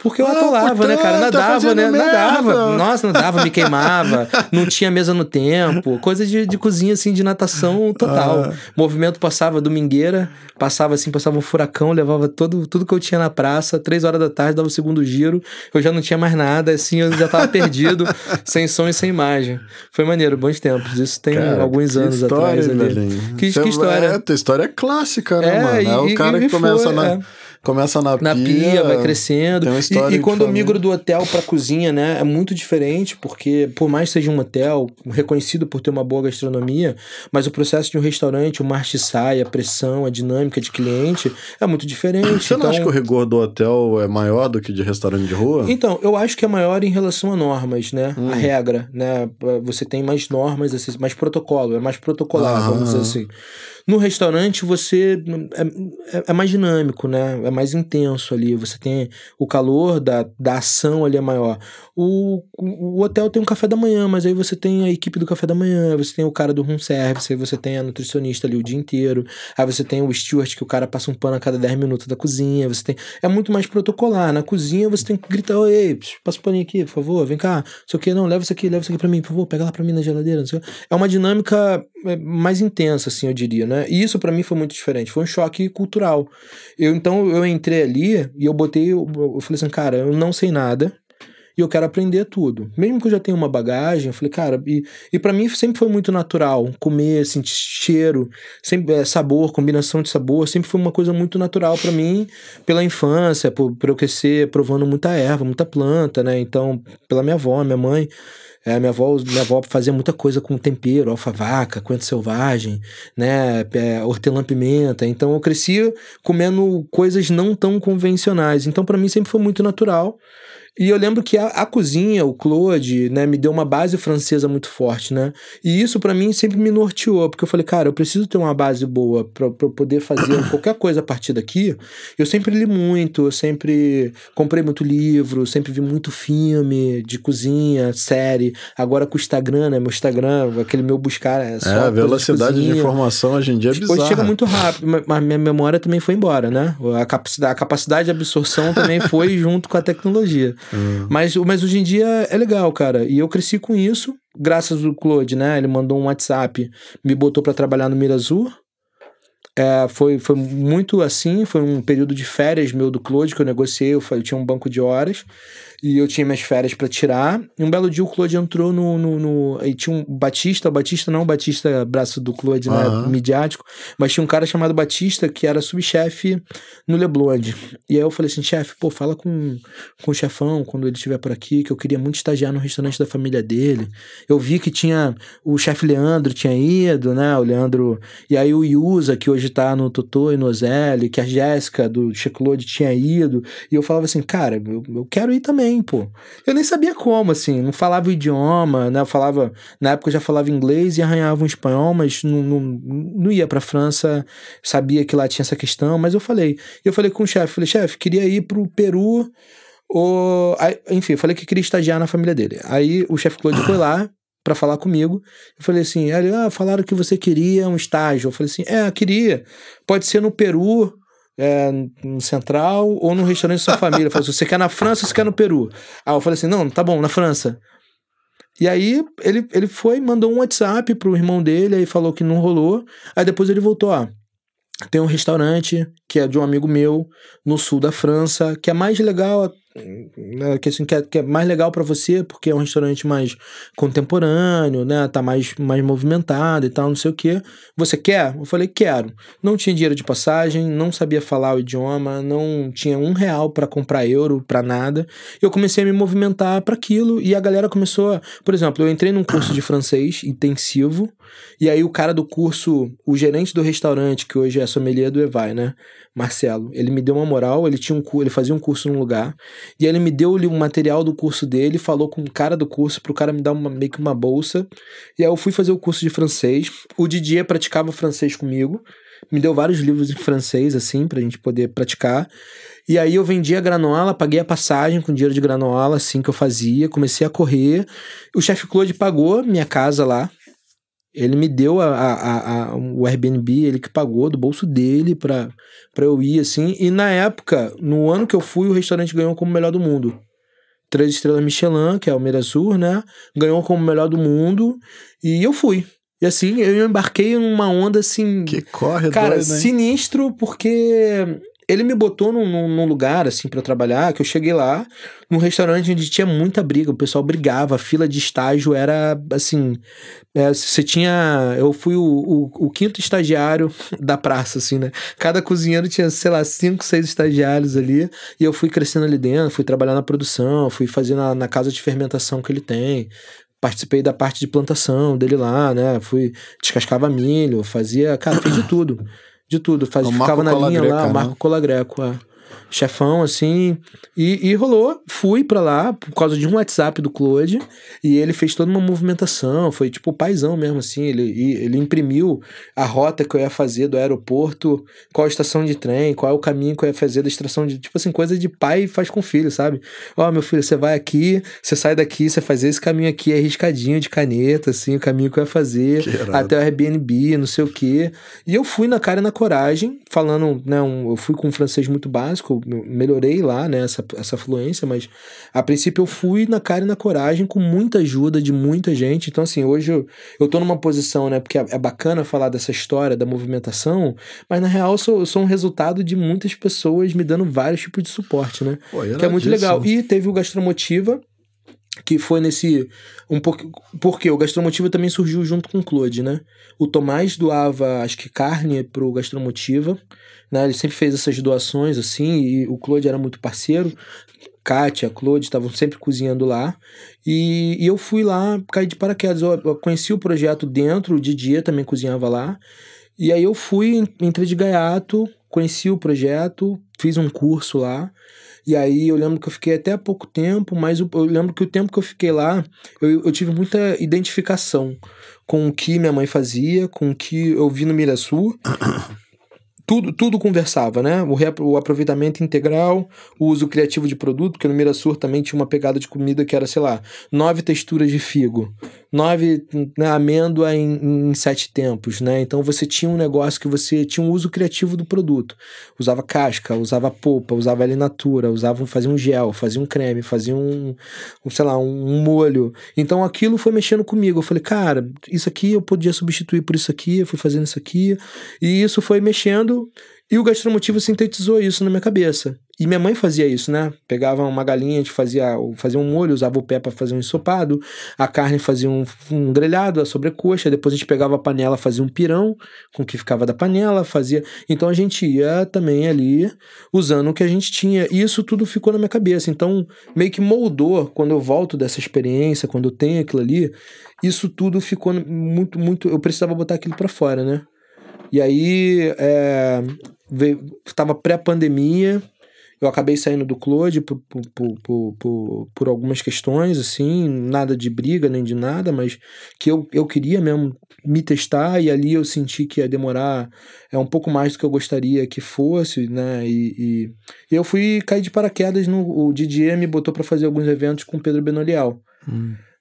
porque eu atolava, né, cara? Nadava, né? Nadava. Nossa, nadava, me queimava. Não tinha mesa no tempo. Coisa de cozinha, assim, de natação total. Movimento passava domingueira, passava um furacão, levava tudo que eu tinha na praça. 3 horas da tarde, dava o segundo giro. Eu já não tinha mais nada, assim, eu já tava perdido, sem som e sem imagem. Foi maneiro, bons tempos. Isso tem alguns anos história, atrás. Ali. Que história. Tua história é clássica, né, mano? É o cara que começa na pia, vai crescendo. E quando eu migro do hotel pra cozinha, né, é muito diferente, porque por mais que seja um hotel reconhecido por ter uma boa gastronomia, mas o processo de um restaurante, o marcha-sai, a pressão, a dinâmica de cliente é muito diferente. Você não acha que o rigor do hotel é maior do que de restaurante de rua? Então, eu acho que é maior em relação a normas, né? A regra, né? Você tem mais normas, mais protocolo, é mais protocolar, vamos dizer assim. No restaurante, você é mais dinâmico, né? É mais intenso ali. Você tem o calor da ação ali é maior. O hotel tem um café da manhã, mas aí você tem a equipe do café da manhã, você tem o cara do room service, aí você tem a nutricionista ali o dia inteiro, aí você tem o steward que o cara passa um pano a cada 10 minutos da cozinha, é muito mais protocolar. Na cozinha você tem que gritar, oi, passa um paninho aqui, por favor, vem cá, não sei o que, não, leva isso aqui pra mim, por favor, pega lá pra mim na geladeira, não sei o que. É uma dinâmica mais intensa, assim, eu diria, né? E isso pra mim foi muito diferente, foi um choque cultural. Então eu entrei ali e eu falei assim, cara, eu não sei nada e eu quero aprender tudo. Mesmo que eu já tenha uma bagagem, eu falei, cara, e pra mim sempre foi muito natural, comer, sentir cheiro, sempre sabor, combinação de sabor, sempre foi uma coisa muito natural pra mim, pela infância, por eu crescer provando muita erva, muita planta, né? Então, pela minha avó, minha mãe. Minha avó fazia muita coisa com tempero, alfavaca, coentro selvagem, né, hortelã-pimenta. Então eu cresci comendo coisas não tão convencionais. Então para mim sempre foi muito natural. E eu lembro que a cozinha, o Claude, né, me deu uma base francesa muito forte, né? E isso pra mim sempre me norteou, porque eu falei, cara, eu preciso ter uma base boa pra poder fazer qualquer coisa a partir daqui. Eu sempre li muito, eu sempre comprei muito livro, sempre vi muito filme de cozinha, série. Agora com o Instagram, né? Meu Instagram, aquele meu buscar a velocidade de informação hoje em dia é bizarra. Hoje chega muito rápido, mas minha memória também foi embora, né? A capacidade de absorção também foi junto com a tecnologia. Mas hoje em dia é legal, cara. E eu cresci com isso, graças ao Claude, né? Ele mandou um WhatsApp, me botou pra trabalhar no Mirazur. Foi muito assim, foi um período de férias meu do Claude que eu negociei, eu tinha um banco de horas e eu tinha minhas férias pra tirar. E um belo dia o Claude entrou e tinha um Batista braço do Claude, né, midiático, mas tinha um cara chamado Batista que era subchefe no Leblond. E aí eu falei assim, chefe, pô, fala com o chefão quando ele estiver por aqui, que eu queria muito estagiar no restaurante da família dele. Eu vi que tinha o chefe Leandro tinha ido, né, o Leandro, e aí o Yusa, que hoje tá no Totô e no Ozelli, que a Jéssica do Chef-Claude tinha ido, e eu falava assim, cara, eu quero ir também, pô. Eu nem sabia como, assim, não falava o idioma, né, na época eu já falava inglês e arranhava um espanhol, mas não ia pra França, sabia que lá tinha essa questão, mas eu falei com o chefe, chefe, queria ir pro Peru, enfim, eu falei que queria estagiar na família dele. Aí o Chef-Claude foi lá pra falar comigo. Eu falei assim, falaram que você queria um estágio. Eu falei assim, queria. Pode ser no Peru, no Central, ou no restaurante da sua família. Eu falei assim, você quer na França ou você quer no Peru? Aí eu falei assim, não, tá bom, na França. E aí ele foi, mandou um WhatsApp pro irmão dele, aí falou que não rolou. Aí depois ele voltou, tem um restaurante que é de um amigo meu no sul da França, que é mais legal, que é mais legal pra você, porque é um restaurante mais contemporâneo, né? Tá mais movimentado e tal, não sei o quê. Você quer? Eu falei, quero. Não tinha dinheiro de passagem, não sabia falar o idioma, não tinha R$1 pra comprar euro, pra nada. Eu comecei a me movimentar pra aquilo e a galera começou Por exemplo, eu entrei num curso de francês intensivo e aí o cara do curso, o gerente do restaurante, que hoje é sommelier do Evai, né? Marcelo, ele me deu uma moral, ele fazia um curso num lugar, e aí ele me deu um material do curso dele, falou com o cara do curso, pro cara me dar meio que uma bolsa, e aí eu fui fazer o curso de francês, o Didier praticava francês comigo, me deu vários livros em francês, assim, pra gente poder praticar, e aí eu vendia granola, paguei a passagem com dinheiro de granola, assim, que eu fazia, comecei a correr, o Chef-Claude pagou minha casa lá, ele me deu o Airbnb, ele que pagou do bolso dele pra eu ir, assim. E na época, no ano que eu fui, o restaurante ganhou como melhor do mundo. 3 estrelas Michelin, que é o Mirasur, né? Ganhou como melhor do mundo. E eu fui. E assim, eu embarquei numa onda, assim... Que corre, cara, doido, hein? sinistro, porque... Ele me botou num lugar, assim, pra eu trabalhar, que eu cheguei lá, num restaurante onde tinha muita briga, o pessoal brigava, a fila de estágio era, assim, você tinha... Eu fui o quinto estagiário da praça, assim, né? Cada cozinheiro tinha, sei lá, 5, 6 estagiários ali, e eu fui crescendo ali dentro, fui trabalhar na produção, fui fazer na casa de fermentação que ele tem, participei da parte de plantação dele lá, né? Descascava milho, fazia... Cara, fiz de tudo. De tudo, ficava na linha lá, o Marco Colagreco, chefão, assim, e rolou, fui pra lá por causa de um WhatsApp do Claude, e ele fez toda uma movimentação, foi tipo paizão mesmo, assim, ele imprimiu a rota que eu ia fazer do aeroporto, qual a estação de trem, qual é o caminho que eu ia fazer da estação de, tipo assim, coisa de pai faz com filho, sabe? Meu filho, você vai aqui, você sai daqui, você faz esse caminho aqui, é riscadinho de caneta, assim, o caminho que eu ia fazer, até o Airbnb, não sei o quê, e eu fui na cara e na coragem, falando, né, eu fui com um francês muito básico, melhorei lá, né, essa fluência, mas a princípio eu fui na cara e na coragem com muita ajuda de muita gente, então assim, hoje eu tô numa posição, né, porque é bacana falar dessa história da movimentação, mas na real eu sou um resultado de muitas pessoas me dando vários tipos de suporte, né, que é muito legal. E teve o Gastromotiva, que foi porque o Gastromotiva também surgiu junto com o Claude, né? O Tomás doava, acho que carne pro Gastromotiva, né? Ele sempre fez essas doações, assim, e o Claude era muito parceiro. Kátia, Claude estavam sempre cozinhando lá, e eu fui lá, caí de paraquedas, eu conheci o projeto dentro, o Didier também cozinhava lá, e aí eu fui, entrei de gaiato, conheci o projeto, fiz um curso lá, e aí eu lembro que eu fiquei até há pouco tempo, mas eu lembro que o tempo que eu fiquei lá, eu tive muita identificação com o que minha mãe fazia, com o que eu vi no Mirasur. Tudo conversava, né? O aproveitamento integral, o uso criativo de produto, porque no Mirasur também tinha uma pegada de comida que era, sei lá, 9 texturas de figo, 9, né, amêndoa em 7 tempos, né? Então você tinha um negócio que você tinha um uso criativo do produto. Usava casca, usava polpa, usava alinatura, fazia um gel, fazia um creme, fazia sei lá, um molho. Então aquilo foi mexendo comigo. Eu falei, cara, isso aqui eu podia substituir por isso aqui, eu fui fazendo isso aqui, e isso foi mexendo. E o Gastromotiva sintetizou isso na minha cabeça. E minha mãe fazia isso, né? Pegava uma galinha, a gente fazia um molho, usava o pé para fazer um ensopado, a carne fazia um grelhado, a sobrecoxa, depois a gente pegava a panela, fazia um pirão com o que ficava da panela, fazia... Então a gente ia também ali usando o que a gente tinha. E isso tudo ficou na minha cabeça. Então meio que moldou, quando eu volto dessa experiência, quando eu tenho aquilo ali, isso tudo ficou muito... Eu precisava botar aquilo para fora, né? E aí, tava pré-pandemia, eu acabei saindo do Claude por algumas questões, assim, nada de briga nem de nada, mas que eu queria mesmo me testar, e ali eu senti que ia demorar um pouco mais do que eu gostaria que fosse, né? E eu fui cair de paraquedas, o Didier me botou para fazer alguns eventos com o Pedro Benoliel,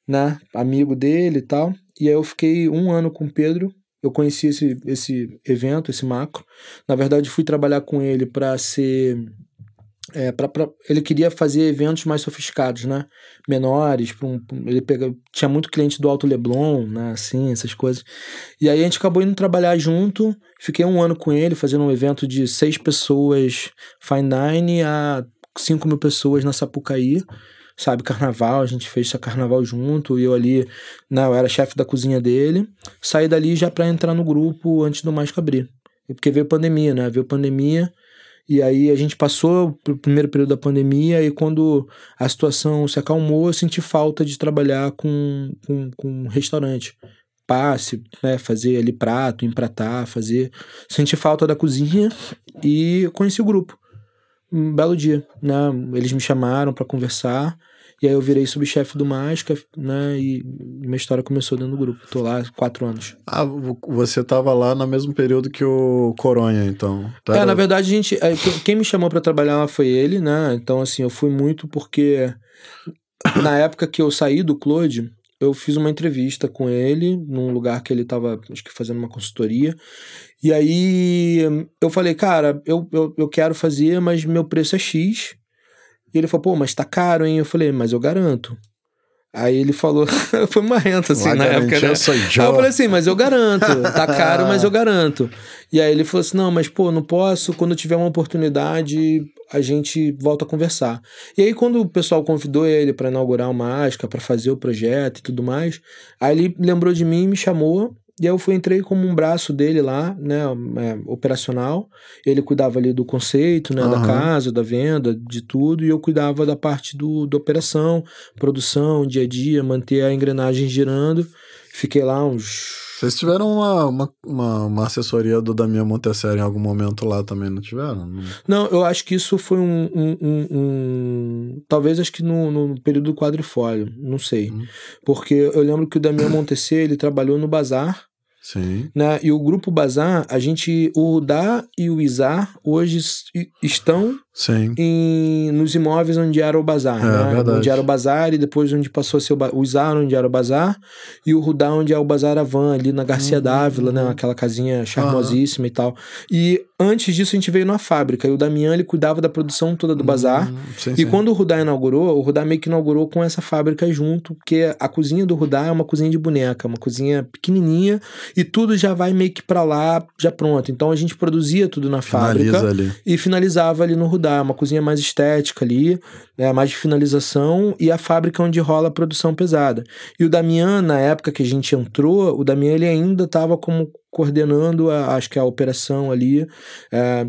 né? Amigo dele e tal. E aí eu fiquei 1 ano com o Pedro. Eu conheci esse evento, esse macro. Na verdade, fui trabalhar com ele para ser... ele queria fazer eventos mais sofisticados, né? Menores. Tinha muito cliente do Alto Leblon, né? Assim, essas coisas. E aí a gente acabou indo trabalhar junto. Fiquei 1 ano com ele, fazendo um evento de 6 pessoas fine dine a 5 mil pessoas na Sapucaí. Sabe, carnaval, a gente fez esse carnaval junto, e eu ali, né, eu era chefe da cozinha dele. Saí dali já pra entrar no grupo antes do Mágica abrir. Porque veio pandemia, né? Veio pandemia, e aí a gente passou pro primeiro período da pandemia, e quando a situação se acalmou, eu senti falta de trabalhar com restaurante. Passe, né, fazer ali prato, empratar, senti falta da cozinha, e conheci o grupo. Um belo dia, né? Eles me chamaram pra conversar, e aí eu virei subchefe do Mágica, né? E minha história começou dentro do grupo. Tô lá há 4 anos. Ah, você tava lá no mesmo período que o Coronha, então? Na verdade, quem me chamou pra trabalhar lá foi ele, né? Então, assim, eu fui muito porque na época que eu saí do Claude, eu fiz uma entrevista com ele num lugar que ele tava, acho que fazendo uma consultoria. E aí eu falei, cara, eu quero fazer, mas meu preço é X. E ele falou, pô, mas tá caro, hein? Eu falei, mas eu garanto. Aí ele falou, foi marrento assim na época, né? Aí eu falei assim, mas eu garanto, tá caro, mas eu garanto. E aí ele falou assim, não, mas pô, não posso, quando eu tiver uma oportunidade, a gente volta a conversar. E aí quando o pessoal convidou ele pra inaugurar o Mágica, pra fazer o projeto e tudo mais, aí ele lembrou de mim, me chamou, e aí eu entrei como um braço dele lá, né, operacional. Ele cuidava ali do conceito, né, da casa, da venda, de tudo, e eu cuidava da parte da operação, produção, dia a dia, manter a engrenagem girando. Fiquei lá uns... Vocês tiveram uma assessoria do Damian Montessori em algum momento lá também, não tiveram? Não, eu acho que isso foi talvez acho que no período do quadrifólio, não sei. Porque eu lembro que o Damian Montessori, ele trabalhou no Bazar. Sim. Né? E o Grupo Bazar, o Rudá e o Izar hoje estão nos imóveis onde era o Bazar, né? Verdade. Onde era o Bazar, e depois onde passou a ser o Izar, onde era o Bazar, e o Rudá, onde é o Bazar Avan, ali na Garcia Dávila, né? Aquela casinha charmosíssima e tal. E antes disso a gente veio na fábrica, e o Damian, ele cuidava da produção toda do Bazar. Quando o Rudá inaugurou, o Rudá meio que inaugurou com essa fábrica junto, porque a cozinha do Rudá é uma cozinha de boneca, uma cozinha pequenininha, e tudo já vai meio que pra lá, já pronto. Então a gente produzia tudo na fábrica e finalizava ali no Rudá, uma cozinha mais estética ali, né, mais de finalização, e a fábrica onde rola a produção pesada. E o Damian, na época que a gente entrou, o Damian, ele ainda estava como coordenando, acho que a operação ali,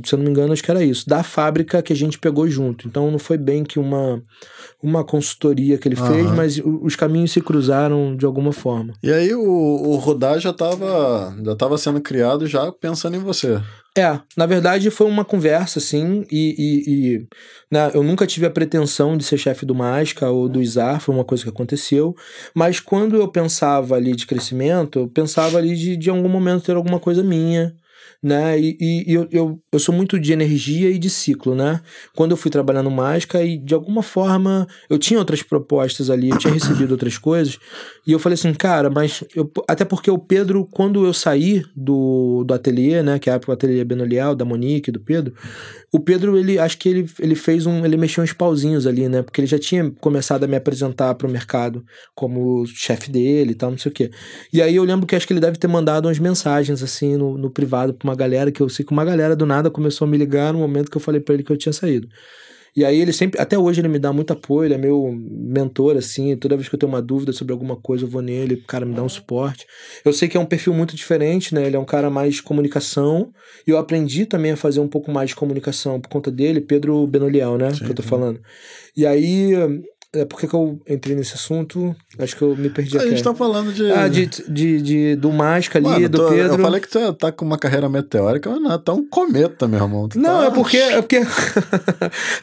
se eu não me engano, acho que era isso, da fábrica que a gente pegou junto. Então não foi bem que uma consultoria que ele fez, mas os caminhos se cruzaram de alguma forma. E aí o Rudá já tava sendo criado já pensando em você. Na verdade foi uma conversa, assim, né, eu nunca tive a pretensão de ser chefe do Mágica ou do Izar, foi uma coisa que aconteceu, mas quando eu pensava ali de crescimento, eu pensava ali de algum momento ter alguma coisa minha, né, eu sou muito de energia e de ciclo, né, quando eu fui trabalhar no Mágica, e de alguma forma eu tinha outras propostas ali, eu tinha recebido outras coisas, e eu falei assim, cara, mas até porque o Pedro, quando eu saí do ateliê, né, que é o ateliê Benoliel, da Monique, do Pedro, o Pedro, acho que ele mexeu uns pauzinhos ali, né, porque ele já tinha começado a me apresentar pro mercado como chefe dele e tal, não sei o quê. E aí eu lembro que acho que ele deve ter mandado umas mensagens, assim, no privado pra uma galera, que eu sei que uma galera do nada começou a me ligar no momento que eu falei pra ele que eu tinha saído. E aí ele sempre, até hoje ele me dá muito apoio, ele é meu mentor, assim, toda vez que eu tenho uma dúvida sobre alguma coisa eu vou nele, o cara me dá um suporte. Eu sei que é um perfil muito diferente, né, ele é um cara mais de comunicação, e eu aprendi também a fazer um pouco mais de comunicação por conta dele, Pedro Benoliel, né, que eu tô falando. E aí Por que eu entrei nesse assunto? Acho que eu me perdi aqui. A gente tá falando do Másca ali, Mano, do Pedro. Eu falei que você tá com uma carreira meteórica, mas não, tá um cometa, meu irmão. Não, é porque...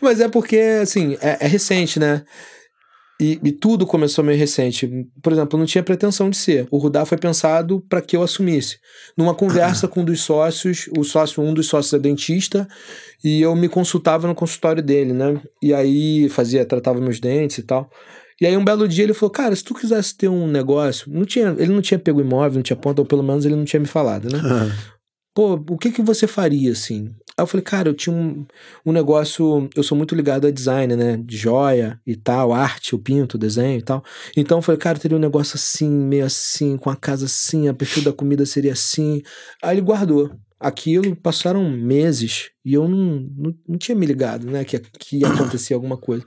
Mas é porque, assim, é recente, né? E tudo começou meio recente. Por exemplo, eu não tinha pretensão de ser. O Rudá foi pensado para que eu assumisse. Numa conversa com um dos sócios, um dos sócios é dentista, e eu me consultava no consultório dele, né? E aí tratava meus dentes e tal. E aí um belo dia ele falou, cara, se tu quisesse ter um negócio... ele não tinha pego imóvel, não tinha ponta, ou pelo menos ele não tinha me falado, né? Pô, o que você faria, assim? Aí eu falei, cara, eu tinha um negócio... Eu sou muito ligado a design, né? De joia e tal, arte, eu pinto, desenho e tal. Então eu falei, cara, eu teria um negócio assim, meio assim, com a casa assim, a perfil da comida seria assim. Aí ele guardou aquilo, passaram meses e eu não tinha me ligado, né? Que ia acontecer alguma coisa.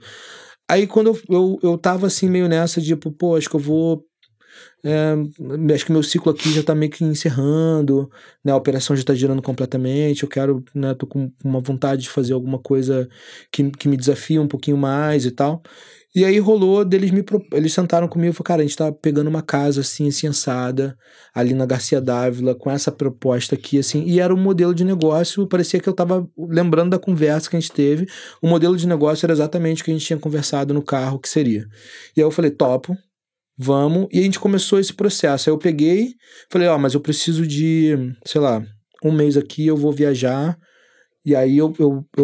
Aí quando eu tava assim, meio nessa, tipo, pô, acho que eu vou... acho que meu ciclo aqui já tá meio que encerrando, né? A operação já tá girando completamente, eu quero, né? Tô com uma vontade de fazer alguma coisa que me desafie um pouquinho mais e tal. E aí rolou deles eles sentaram comigo e falaram, cara, a gente tá pegando uma casa assim, assada, ali na Garcia Dávila, com essa proposta aqui, assim, e era um modelo de negócio, parecia que eu tava lembrando da conversa que a gente teve, o modelo de negócio era exatamente o que a gente tinha conversado no carro, que seria. E aí eu falei, topo, vamos, e a gente começou esse processo. Aí eu peguei, falei, mas eu preciso de, sei lá, um mês aqui, eu vou viajar. E aí eu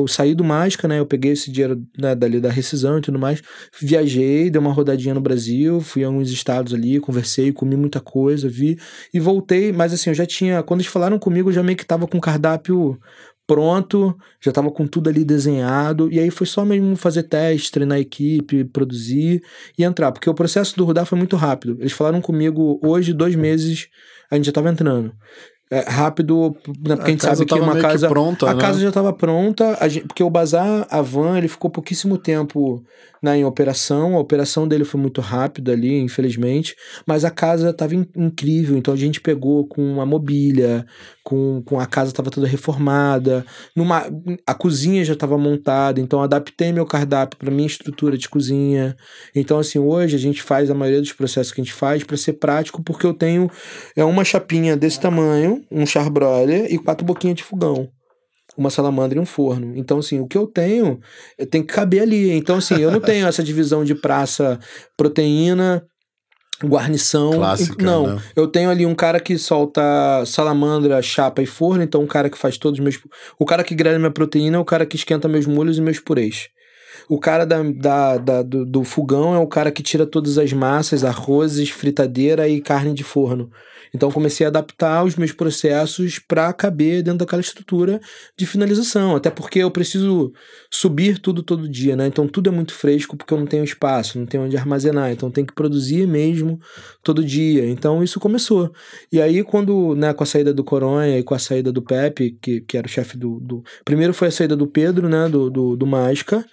saí do Másca, né? Eu peguei esse dinheiro, né, dali da rescisão e tudo mais, viajei, dei uma rodadinha no Brasil, fui a alguns estados ali, conversei, comi muita coisa, vi e voltei. Mas assim, eu já tinha, quando eles falaram comigo, eu já meio que tava com o cardápio pronto, já tava com tudo ali desenhado, e aí foi só mesmo fazer teste, treinar a equipe, produzir e entrar, porque o processo do Rudá foi muito rápido. Eles falaram comigo, hoje, 2 meses, a gente já tava entrando. Rápido, né, porque a gente sabe que uma casa pronta, a casa já estava pronta, porque o Bazar, a van, ele ficou pouquíssimo tempo, né, em operação. A operação dele foi muito rápida ali, infelizmente, mas a casa estava incrível, então a gente pegou com a mobília, com a casa estava toda reformada, a cozinha já estava montada, então adaptei meu cardápio para minha estrutura de cozinha. Então assim, hoje a gente faz a maioria dos processos que a gente faz para ser prático, porque eu tenho uma chapinha desse tamanho, um charbroiler e 4 boquinhas de fogão, uma salamandra e um forno. Então assim, o que eu tenho tem que caber ali. Então assim, eu não tenho essa divisão de praça, proteína, guarnição. Clássica, não, né? Eu tenho ali um cara que solta salamandra, chapa e forno, então um cara que faz todos os meus... O cara que grelha minha proteína é o cara que esquenta meus molhos e meus purês. O cara do fogão é o cara que tira todas as massas, arrozes, fritadeira e carne de forno. Então comecei a adaptar os meus processos para caber dentro daquela estrutura de finalização, até porque eu preciso subir tudo todo dia, né? Então tudo é muito fresco porque eu não tenho espaço, não tenho onde armazenar, então tem que produzir mesmo todo dia. Então isso começou. E aí quando, né, com a saída do Coronha e com a saída do Pepe, que era o chefe do... Primeiro foi a saída do Pedro, né, do Másca,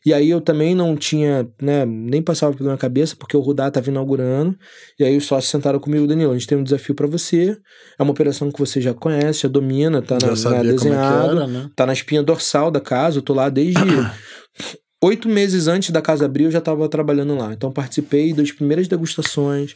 e aí eu também não tinha, né, nem passava pela minha cabeça, porque o Rudá estava inaugurando, e aí os sócios sentaram comigo, Danilo, a gente tem um desafio para você, é uma operação que você já conhece, já domina, tá desenhado, né? Tá na espinha dorsal da casa, eu tô lá desde 8 meses antes da casa abrir, eu já estava trabalhando lá, então participei das primeiras degustações,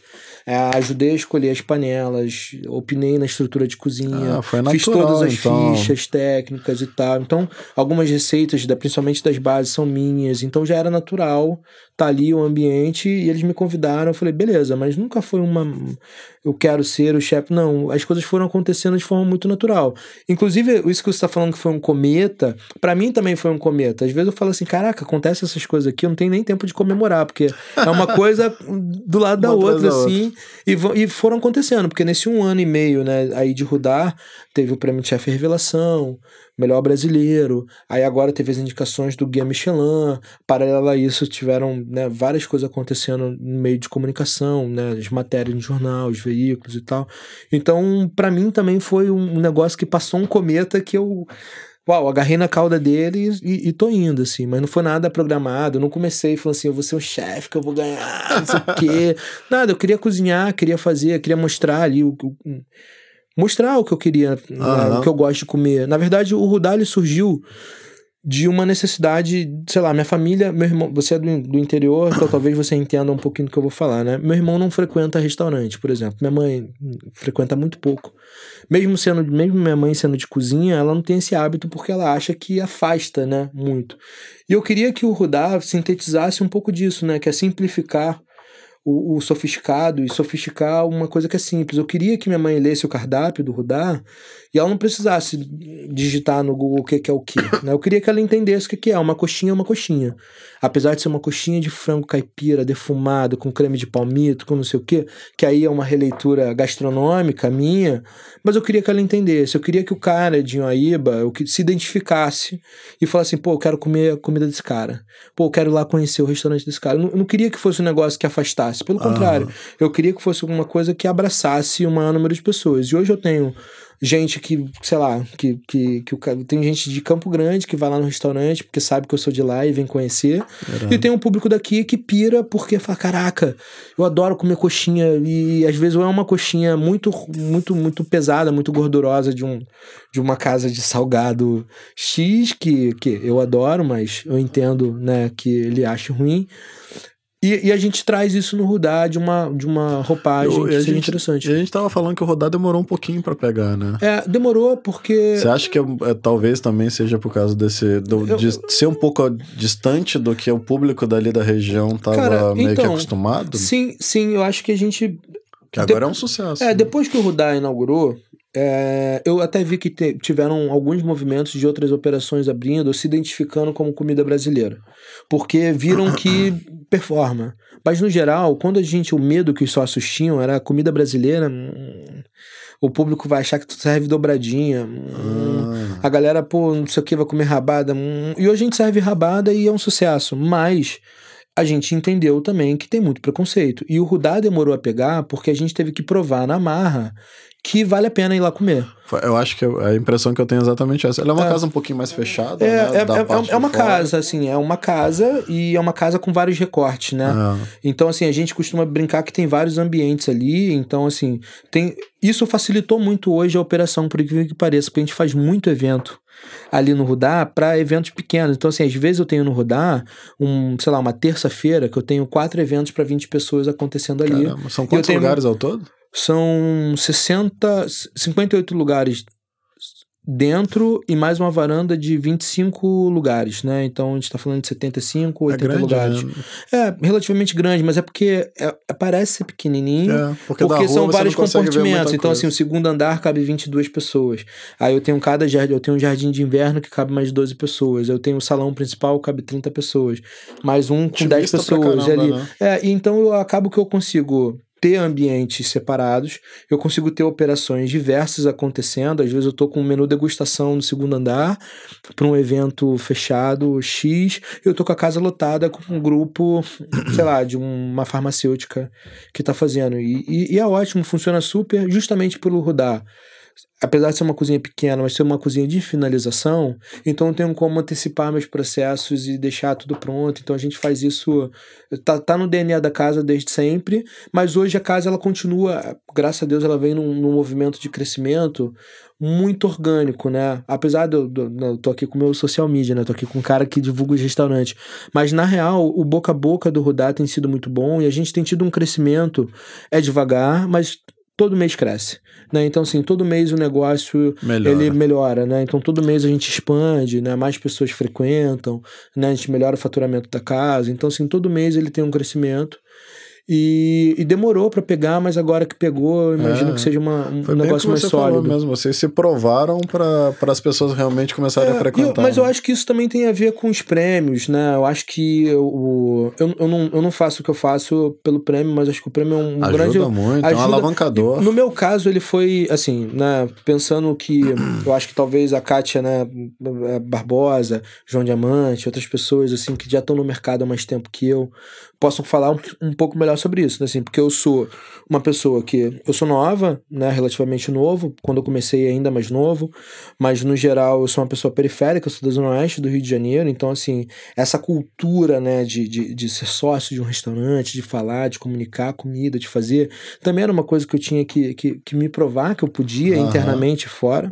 ajudei a escolher as panelas, opinei na estrutura de cozinha, fiz todas as fichas técnicas e tal. Então, algumas receitas, principalmente das bases, são minhas. Então, já era natural tá ali o ambiente e eles me convidaram. Eu falei, beleza, mas nunca foi eu quero ser o chefe. Não, as coisas foram acontecendo de forma muito natural. Inclusive, isso que você tá falando que foi um cometa, pra mim também foi um cometa. Às vezes eu falo assim, caraca, acontece essas coisas aqui, eu não tenho nem tempo de comemorar, porque é uma coisa do lado da outra, assim. E foram acontecendo, porque nesse 1 ano e meio, né, aí de Rudá, teve o prêmio de chefe revelação, melhor brasileiro, aí agora teve as indicações do Guia Michelin, paralelo a isso tiveram, né, várias coisas acontecendo no meio de comunicação, né, as matérias no jornal, os veículos e tal. Então, pra mim também foi um negócio que passou um cometa que eu... agarrei na cauda dele e tô indo, assim, mas não foi nada programado, eu não comecei falando assim, eu vou ser o chefe que eu vou ganhar, não sei o quê, nada, eu queria cozinhar, queria fazer, queria mostrar ali mostrar o que eu queria, né, o que eu gosto de comer. Na verdade, o Rudá, ele surgiu de uma necessidade, sei lá, minha família, meu irmão, você é do interior, então talvez você entenda um pouquinho do que eu vou falar, né? Meu irmão não frequenta restaurante, por exemplo. Minha mãe frequenta muito pouco. Mesmo minha mãe sendo de cozinha, ela não tem esse hábito porque ela acha que afasta, né, muito. E eu queria que o Rudá sintetizasse um pouco disso, né, que é simplificar o sofisticado e sofisticar uma coisa que é simples. Eu queria que minha mãe lesse o cardápio do Rudá e ela não precisasse digitar no Google o que é o que, né? Eu queria que ela entendesse o que é. Uma coxinha é uma coxinha. Apesar de ser uma coxinha de frango caipira, defumado, com creme de palmito, com não sei o quê, que aí é uma releitura gastronômica minha, mas eu queria que ela entendesse. Eu queria que o cara de Inhoaíba se identificasse e falasse assim, pô, eu quero comer a comida desse cara. Pô, eu quero ir lá conhecer o restaurante desse cara. Eu não queria que fosse um negócio que afastasse. Pelo contrário, eu queria que fosse alguma coisa que abraçasse o maior número de pessoas. E hoje eu tenho gente que, sei lá, tem gente de Campo Grande que vai lá no restaurante porque sabe que eu sou de lá e vem conhecer. E tem um público daqui que pira porque fala, caraca, eu adoro comer coxinha. E às vezes ou é uma coxinha muito, muito, muito pesada, muito gordurosa de uma casa de salgado X, que eu adoro, mas eu entendo, né, que ele acha ruim. E a gente traz isso no Rudá de uma roupagem que seja interessante. E a gente tava falando que o Rudá demorou um pouquinho pra pegar, né? Demorou porque... Você acha que talvez também seja por causa de ser um pouco distante do que o público dali da região tava meio que acostumado? Sim, eu acho que a gente... Que agora é um sucesso. Né? Depois que o Rudá inaugurou, eu até vi que tiveram alguns movimentos de outras operações abrindo ou se identificando como comida brasileira. Porque viram que performa. Mas, no geral, quando o medo que os sócios tinham era comida brasileira, o público vai achar que tu serve dobradinha. A galera, pô, não sei o que, vai comer rabada. E hoje a gente serve rabada e é um sucesso. Mas a gente entendeu também que tem muito preconceito. E o Rudá demorou a pegar porque a gente teve que provar na marra que vale a pena ir lá comer. Eu acho que a impressão que eu tenho é exatamente essa. Ela é uma casa um pouquinho mais fechada, né? É uma casa, assim, é uma casa e é uma casa com vários recortes, né? Então, assim, a gente costuma brincar que tem vários ambientes ali, então, assim, isso facilitou muito hoje a operação, por incrível que pareça, porque a gente faz muito evento ali no Rudá para eventos pequenos. Então, assim, às vezes eu tenho no Rudá sei lá, uma terça-feira que eu tenho 4 eventos para 20 pessoas acontecendo ali. Caramba, são quantos lugares ao todo? São 58 lugares dentro e mais uma varanda de 25 lugares, né? Então a gente tá falando de 75, 80 grande, lugares. Né? É relativamente grande, mas é porque parece ser pequenininho, porque são vários compartimentos. Então assim, o segundo andar cabe 22 pessoas. Aí eu tenho um jardim de inverno que cabe mais 12 pessoas. Eu tenho o salão principal, cabe 30 pessoas. Mais um com 10 pessoas. Caramba, ali. Né? E então eu acabo que eu consigo ter ambientes separados, eu consigo ter operações diversas acontecendo. Às vezes eu tô com um menu degustação no segundo andar para um evento fechado X, eu tô com a casa lotada com um grupo, sei lá, de uma farmacêutica que tá fazendo. E é ótimo, funciona super, justamente pelo Rudá. Apesar de ser uma cozinha pequena, mas ser uma cozinha de finalização, então eu tenho como antecipar meus processos e deixar tudo pronto. Então a gente faz isso, tá no DNA da casa desde sempre, mas hoje a casa ela continua, graças a Deus ela vem num movimento de crescimento muito orgânico, né? Apesar de eu tô aqui com o meu social media, né? Tô aqui com um cara que divulga os restaurantes, mas na real o boca a boca do Rudá tem sido muito bom e a gente tem tido um crescimento, devagar, mas todo mês cresce, né? Então, assim, todo mês o negócio ele melhora, né? Então, todo mês a gente expande, né? Mais pessoas frequentam, né? A gente melhora o faturamento da casa. Então, assim, todo mês ele tem um crescimento. E demorou para pegar, mas agora que pegou, eu imagino que seja um negócio mais sólido. Mesmo. Vocês se provaram para as pessoas realmente começarem a frequentar. Mas eu acho que isso também tem a ver com os prêmios, né? Eu acho que eu não faço o que eu faço pelo prêmio, mas acho que o prêmio é um grande... Ajuda muito, é um alavancador. No meu caso, ele foi, assim, né? Pensando que eu acho que talvez a Kátia, né, Barbosa, João Diamante, outras pessoas, assim, que já estão no mercado há mais tempo que eu, possam falar um pouco melhor sobre isso, né? Assim, porque eu sou uma pessoa que... Eu sou nova, né? Relativamente novo. Quando eu comecei ainda mais novo. Mas, no geral, eu sou uma pessoa periférica. Eu sou da Zona Oeste do Rio de Janeiro. Então, assim, essa cultura, né? De ser sócio de um restaurante, de falar, de comunicar a comida, de fazer... Também era uma coisa que eu tinha que me provar que eu podia internamente fora.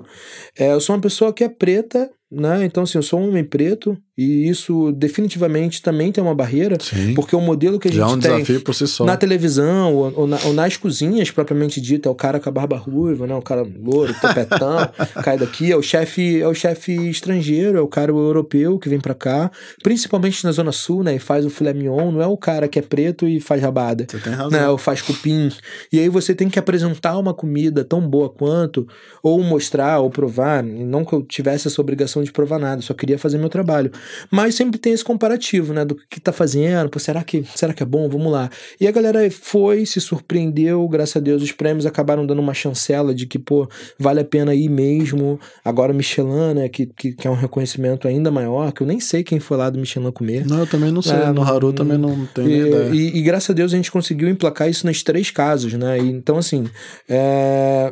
Eu sou uma pessoa que é preta, né? Então, assim, eu sou um homem preto e isso definitivamente também tem uma barreira, Sim. porque o modelo que a gente Já é um tem desafio por si só. na televisão ou nas cozinhas, propriamente dito, é o cara com a barba ruiva, né? O cara louro, topetão, cai daqui, é o chefe estrangeiro, é o cara europeu que vem pra cá, principalmente na Zona Sul, né? E faz o filé mignon, não é o cara que é preto e faz rabada. Você tem razão. Né, ou faz cupim. E aí você tem que apresentar uma comida tão boa quanto, ou mostrar, ou provar. E não que eu tivesse essa obrigação de provar nada, só queria fazer meu trabalho. Mas sempre tem esse comparativo, né? Do que tá fazendo, pô, será que é bom? Vamos lá. E a galera foi, se surpreendeu, graças a Deus, os prêmios acabaram dando uma chancela de que, pô, vale a pena ir mesmo. Agora o Michelin, né? Que é um reconhecimento ainda maior, que eu nem sei quem foi lá do Michelin comer. Não, eu também não sei. No Haru também não tenho nem ideia. E graças a Deus a gente conseguiu emplacar isso nos 3 casos, né? E, então, assim,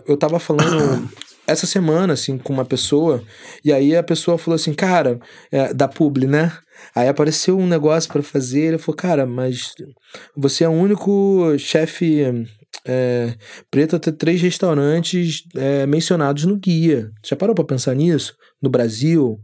eu tava falando essa semana, assim, com uma pessoa, e aí a pessoa falou assim, cara, da publi, né? Aí apareceu um negócio pra fazer, ele falou, cara, mas você é o único chefe preto a ter 3 restaurantes mencionados no guia. Já parou pra pensar nisso? No Brasil?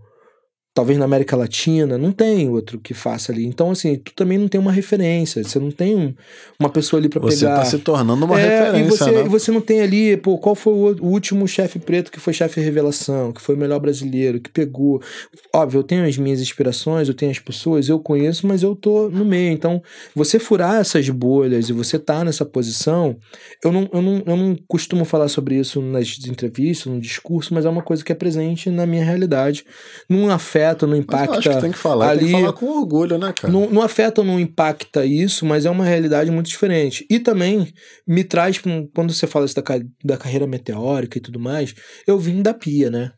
Talvez na América Latina, não tem outro que faça ali. Então, assim, tu também não tem uma referência. Você não tem uma pessoa ali pra pegar. Você tá se tornando uma referência, né? né? E você não tem ali, pô, qual foi o último chefe preto que foi chefe revelação, que foi o melhor brasileiro, que pegou. Óbvio, eu tenho as minhas inspirações, eu tenho as pessoas, eu conheço, mas eu tô no meio. Então, você furar essas bolhas e você tá nessa posição, eu não costumo falar sobre isso nas entrevistas, no discurso, mas é uma coisa que é presente na minha realidade. Não afeta, não impacta. Mas eu acho que tem que falar, ali, tem que falar com orgulho, né, cara? Não afeta ou não impacta isso, mas é uma realidade muito diferente. E também me traz, quando você fala isso da carreira meteórica e tudo mais, eu vim da pia, né?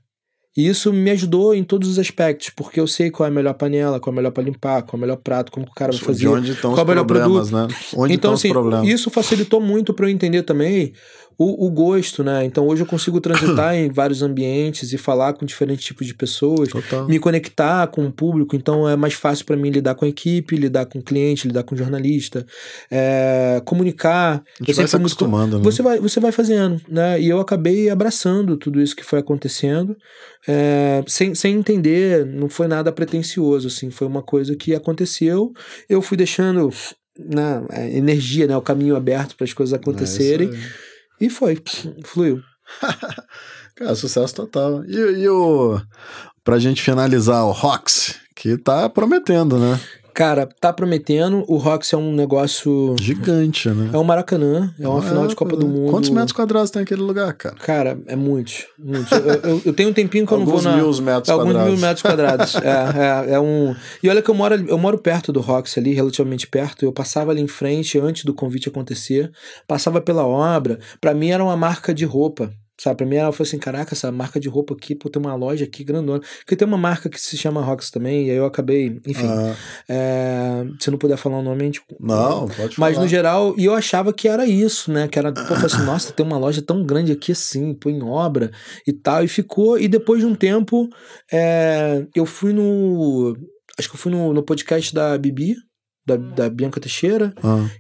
E isso me ajudou em todos os aspectos, porque eu sei qual é a melhor panela, qual é a melhor pra limpar, qual é o melhor prato, como o cara vai fazer. De onde estão os problemas, né? Onde então, estão assim, os problemas. isso facilitou muito para eu entender também o gosto, né? Então hoje eu consigo transitar em vários ambientes e falar com diferentes tipos de pessoas, Total. me conectar com o público, então é mais fácil para mim lidar com a equipe, lidar com o cliente, lidar com o jornalista, comunicar. A gente vai se acostumando, né? Você vai fazendo, né? E eu acabei abraçando tudo isso que foi acontecendo, sem entender, não foi nada pretensioso, assim, foi uma coisa que aconteceu, eu fui deixando energia, né? O caminho aberto para as coisas acontecerem. E fluiu. Cara, sucesso total. E pra gente finalizar, o Roxy, que tá prometendo, né? Cara, tá prometendo. O Roxy é um negócio gigante, né? É um Maracanã, é uma final de Copa do Mundo. Quantos metros quadrados tem aquele lugar, cara? Cara, é muitos. Eu tenho um tempinho que eu não vou na... Alguns mil metros quadrados. E olha que eu moro perto do Roxy ali, relativamente perto. Eu passava ali em frente antes do convite acontecer. Passava pela obra. Pra mim era uma marca de roupa. Sabe, pra mim ela falou assim, caraca, essa marca de roupa aqui, pô, tem uma loja aqui grandona. Porque tem uma marca que se chama Roxy também, e aí eu acabei, enfim. Se não puder falar o nome, a gente... Não, pode falar. Mas no geral, e eu achava que era isso, né? Que era, pô, assim, nossa, tem uma loja tão grande aqui assim, pô, em obra e tal. E ficou, e depois de um tempo, eu fui acho que eu fui no podcast da Bibi, da Bianca Teixeira,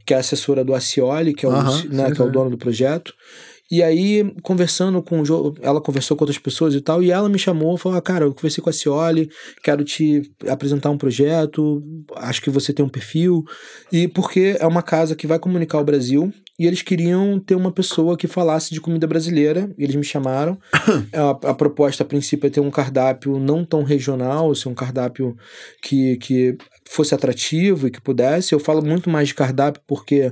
que é assessora do Acioli, que é o dono do projeto. E aí, conversando com o João, ela conversou com outras pessoas e tal, e ela me chamou e falou, cara, eu conversei com a Acioli, quero te apresentar um projeto, acho que você tem um perfil, e porque é uma casa que vai comunicar o Brasil, e eles queriam ter uma pessoa que falasse de comida brasileira, e eles me chamaram. A proposta, a princípio, é ter um cardápio não tão regional, assim, um cardápio que fosse atrativo e que pudesse. Eu falo muito mais de cardápio porque,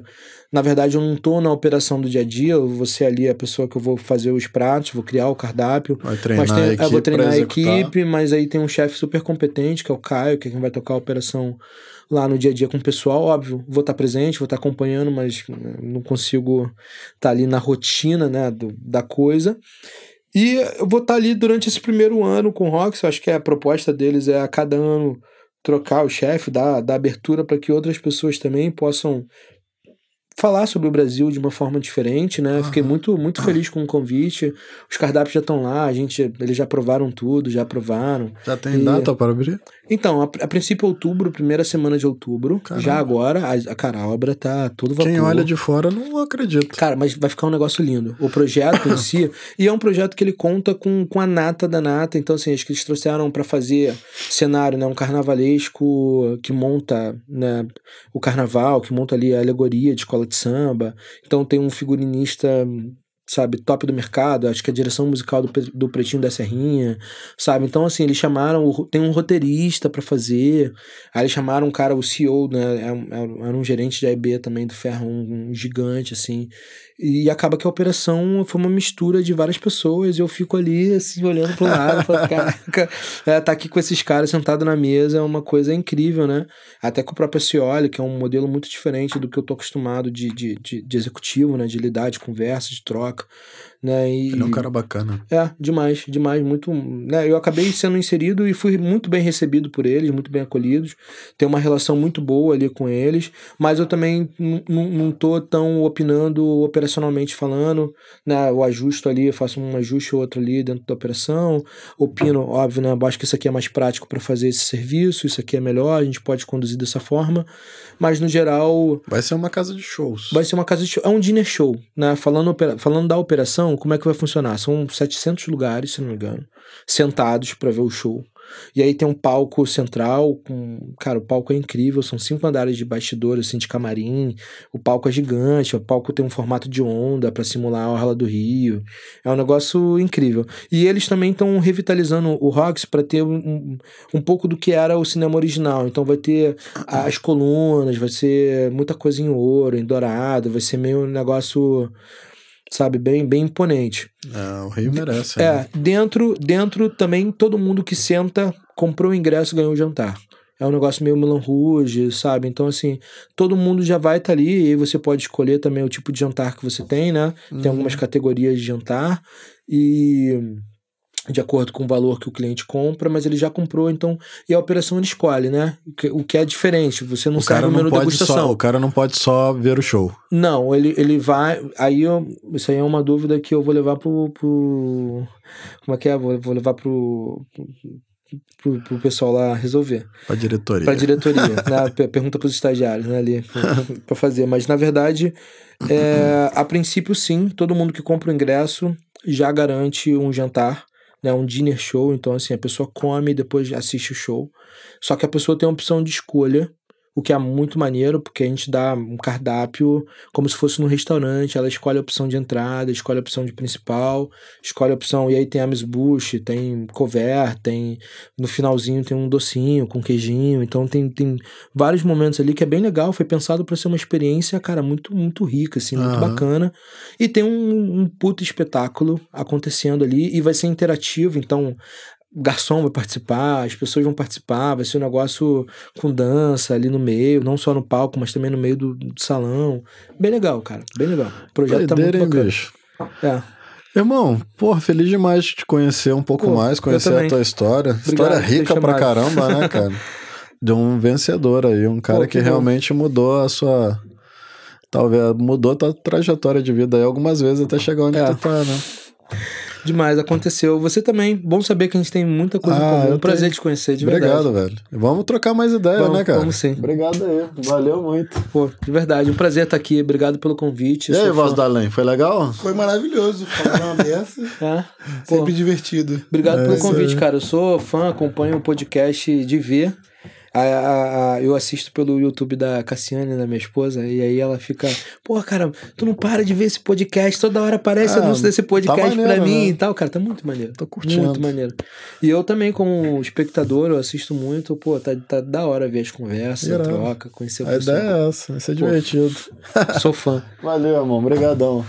na verdade, eu não estou na operação do dia a dia, eu vou ser ali a pessoa que eu vou fazer os pratos, vou criar o cardápio. Vai treinar a equipe, vou treinar a equipe, mas aí tem um chefe super competente, que é o Caio, que é quem vai tocar a operação lá no dia a dia com o pessoal. Óbvio, vou estar presente, vou estar acompanhando, mas não consigo estar ali na rotina, né, da coisa. E eu vou estar ali durante esse primeiro ano com o Roxy. Eu acho que a proposta deles é a cada ano trocar o chefe, dar abertura para que outras pessoas também possam falar sobre o Brasil de uma forma diferente, né? Fiquei muito, muito feliz com o convite. Os cardápios já estão lá, eles já provaram tudo, já aprovaram. Já tem data para abrir? Então, a princípio outubro, primeira semana de outubro. Caramba. Já agora, a obra tá todo vapor. Quem olha de fora não acredita. Cara, mas vai ficar um negócio lindo. O projeto em si, e é um projeto que ele conta com a nata da nata, então assim, acho que eles trouxeram para fazer cenário, né, um carnavalesco que monta, né, o carnaval, que monta ali a alegoria de escola de samba, então tem um figurinista, sabe, top do mercado, acho que a direção musical do Pretinho da Serrinha, sabe, então assim, eles chamaram, tem um roteirista para fazer, aí eles chamaram um cara, o CEO, né, era um gerente de AIB também do Ferro, um gigante, assim, e acaba que a operação foi uma mistura de várias pessoas, e eu fico ali, assim, olhando pro lado, falando, caraca, tá aqui com esses caras sentado na mesa, é uma coisa incrível, né, até com o próprio Scioli, que é um modelo muito diferente do que eu tô acostumado de executivo, né, de lidar, de conversa, de troca, né, e Ele é um cara bacana. Demais, muito, né, eu acabei sendo inserido e fui muito bem recebido por eles, muito bem acolhidos, tenho uma relação muito boa ali com eles, mas eu também não tô tão opinando operacionalmente falando, né, eu ajusto ali, eu faço um ajuste ou outro ali dentro da operação, opino, óbvio, né, acho que isso aqui é mais prático para fazer esse serviço, isso aqui é melhor, a gente pode conduzir dessa forma, mas no geral... Vai ser uma casa de shows. Vai ser uma casa de show, é um dinner show, né, falando da operação, como é que vai funcionar? São 700 lugares, se não me engano, sentados para ver o show. E aí tem um palco central, cara, o palco é incrível, são 5 andares de bastidor, assim, de camarim, o palco é gigante, o palco tem um formato de onda para simular a orla do Rio, é um negócio incrível. E eles também estão revitalizando o Roxy para ter um pouco do que era o cinema original, então vai ter as colunas, vai ser muita coisa em ouro, em dourado, vai ser meio um negócio... sabe, bem imponente. O Rio merece. Dentro também todo mundo que senta comprou o ingresso, ganhou o jantar. É um negócio meio Moulin Rouge, sabe? Então, assim, todo mundo já vai estar ali e aí você pode escolher também o tipo de jantar que você tem, né? Tem algumas categorias de jantar e... de acordo com o valor que o cliente compra, mas ele já comprou, então, e a operação ele escolhe, né? O que é diferente, você não serve o menu degustação. O cara não pode só ver o show. Não, ele vai, isso aí é uma dúvida que eu vou levar pro como é que é? Vou levar pro pessoal lá resolver. Pra diretoria. Né? Pergunta pros estagiários, né, ali, pra fazer, mas na verdade, a princípio sim, todo mundo que compra o ingresso já garante um jantar, né, um dinner show, então assim, a pessoa come e depois assiste o show, só que a pessoa tem a opção de escolha, o que é muito maneiro, porque a gente dá um cardápio como se fosse num restaurante, ela escolhe a opção de entrada, escolhe a opção de principal, escolhe a opção, e aí tem amuse-bouche, tem couvert, tem, no finalzinho tem um docinho com queijinho, então tem vários momentos ali que é bem legal, foi pensado para ser uma experiência, cara, muito, muito rica, assim, muito bacana, e tem um puto espetáculo acontecendo ali, e vai ser interativo, então... o garçom vai participar, as pessoas vão participar, vai ser um negócio com dança ali no meio, não só no palco, mas também no meio do salão. Bem legal, cara, bem legal. O projeto tá muito bacana. Bicho. Irmão, feliz demais de te conhecer um pouco mais, conhecer a tua história. Obrigado, história rica pra caramba, né, cara? De um vencedor aí, um cara que realmente mudou a sua... talvez mudou a tua trajetória de vida aí algumas vezes até chegar onde tu tá, né? Demais, aconteceu. Você também, bom saber que a gente tem muita coisa em comum. Prazer te conhecer, de verdade. Obrigado, velho. Vamos trocar mais ideia, né, cara? Vamos sim. Obrigado aí, valeu muito. Pô, de verdade, um prazer estar aqui. Obrigado pelo convite. E aí, Voz da Além, foi legal? Foi maravilhoso falar uma dessa. Sempre divertido. Obrigado pelo convite, cara. Eu sou fã, acompanho o podcast de ver. Eu assisto pelo YouTube da Cassiane, da minha esposa, e aí ela fica, pô, cara, tu não para de ver esse podcast, toda hora aparece anúncio desse podcast tá maneiro, pra mim, né? E tal, cara, tá muito maneiro. Tô curtindo. Muito maneiro. E eu também, como espectador, eu assisto muito, pô, tá da hora ver as conversas, a troca, conhecer o pessoal. A ideia é essa, vai ser divertido. Sou fã. Valeu, irmão, obrigadão.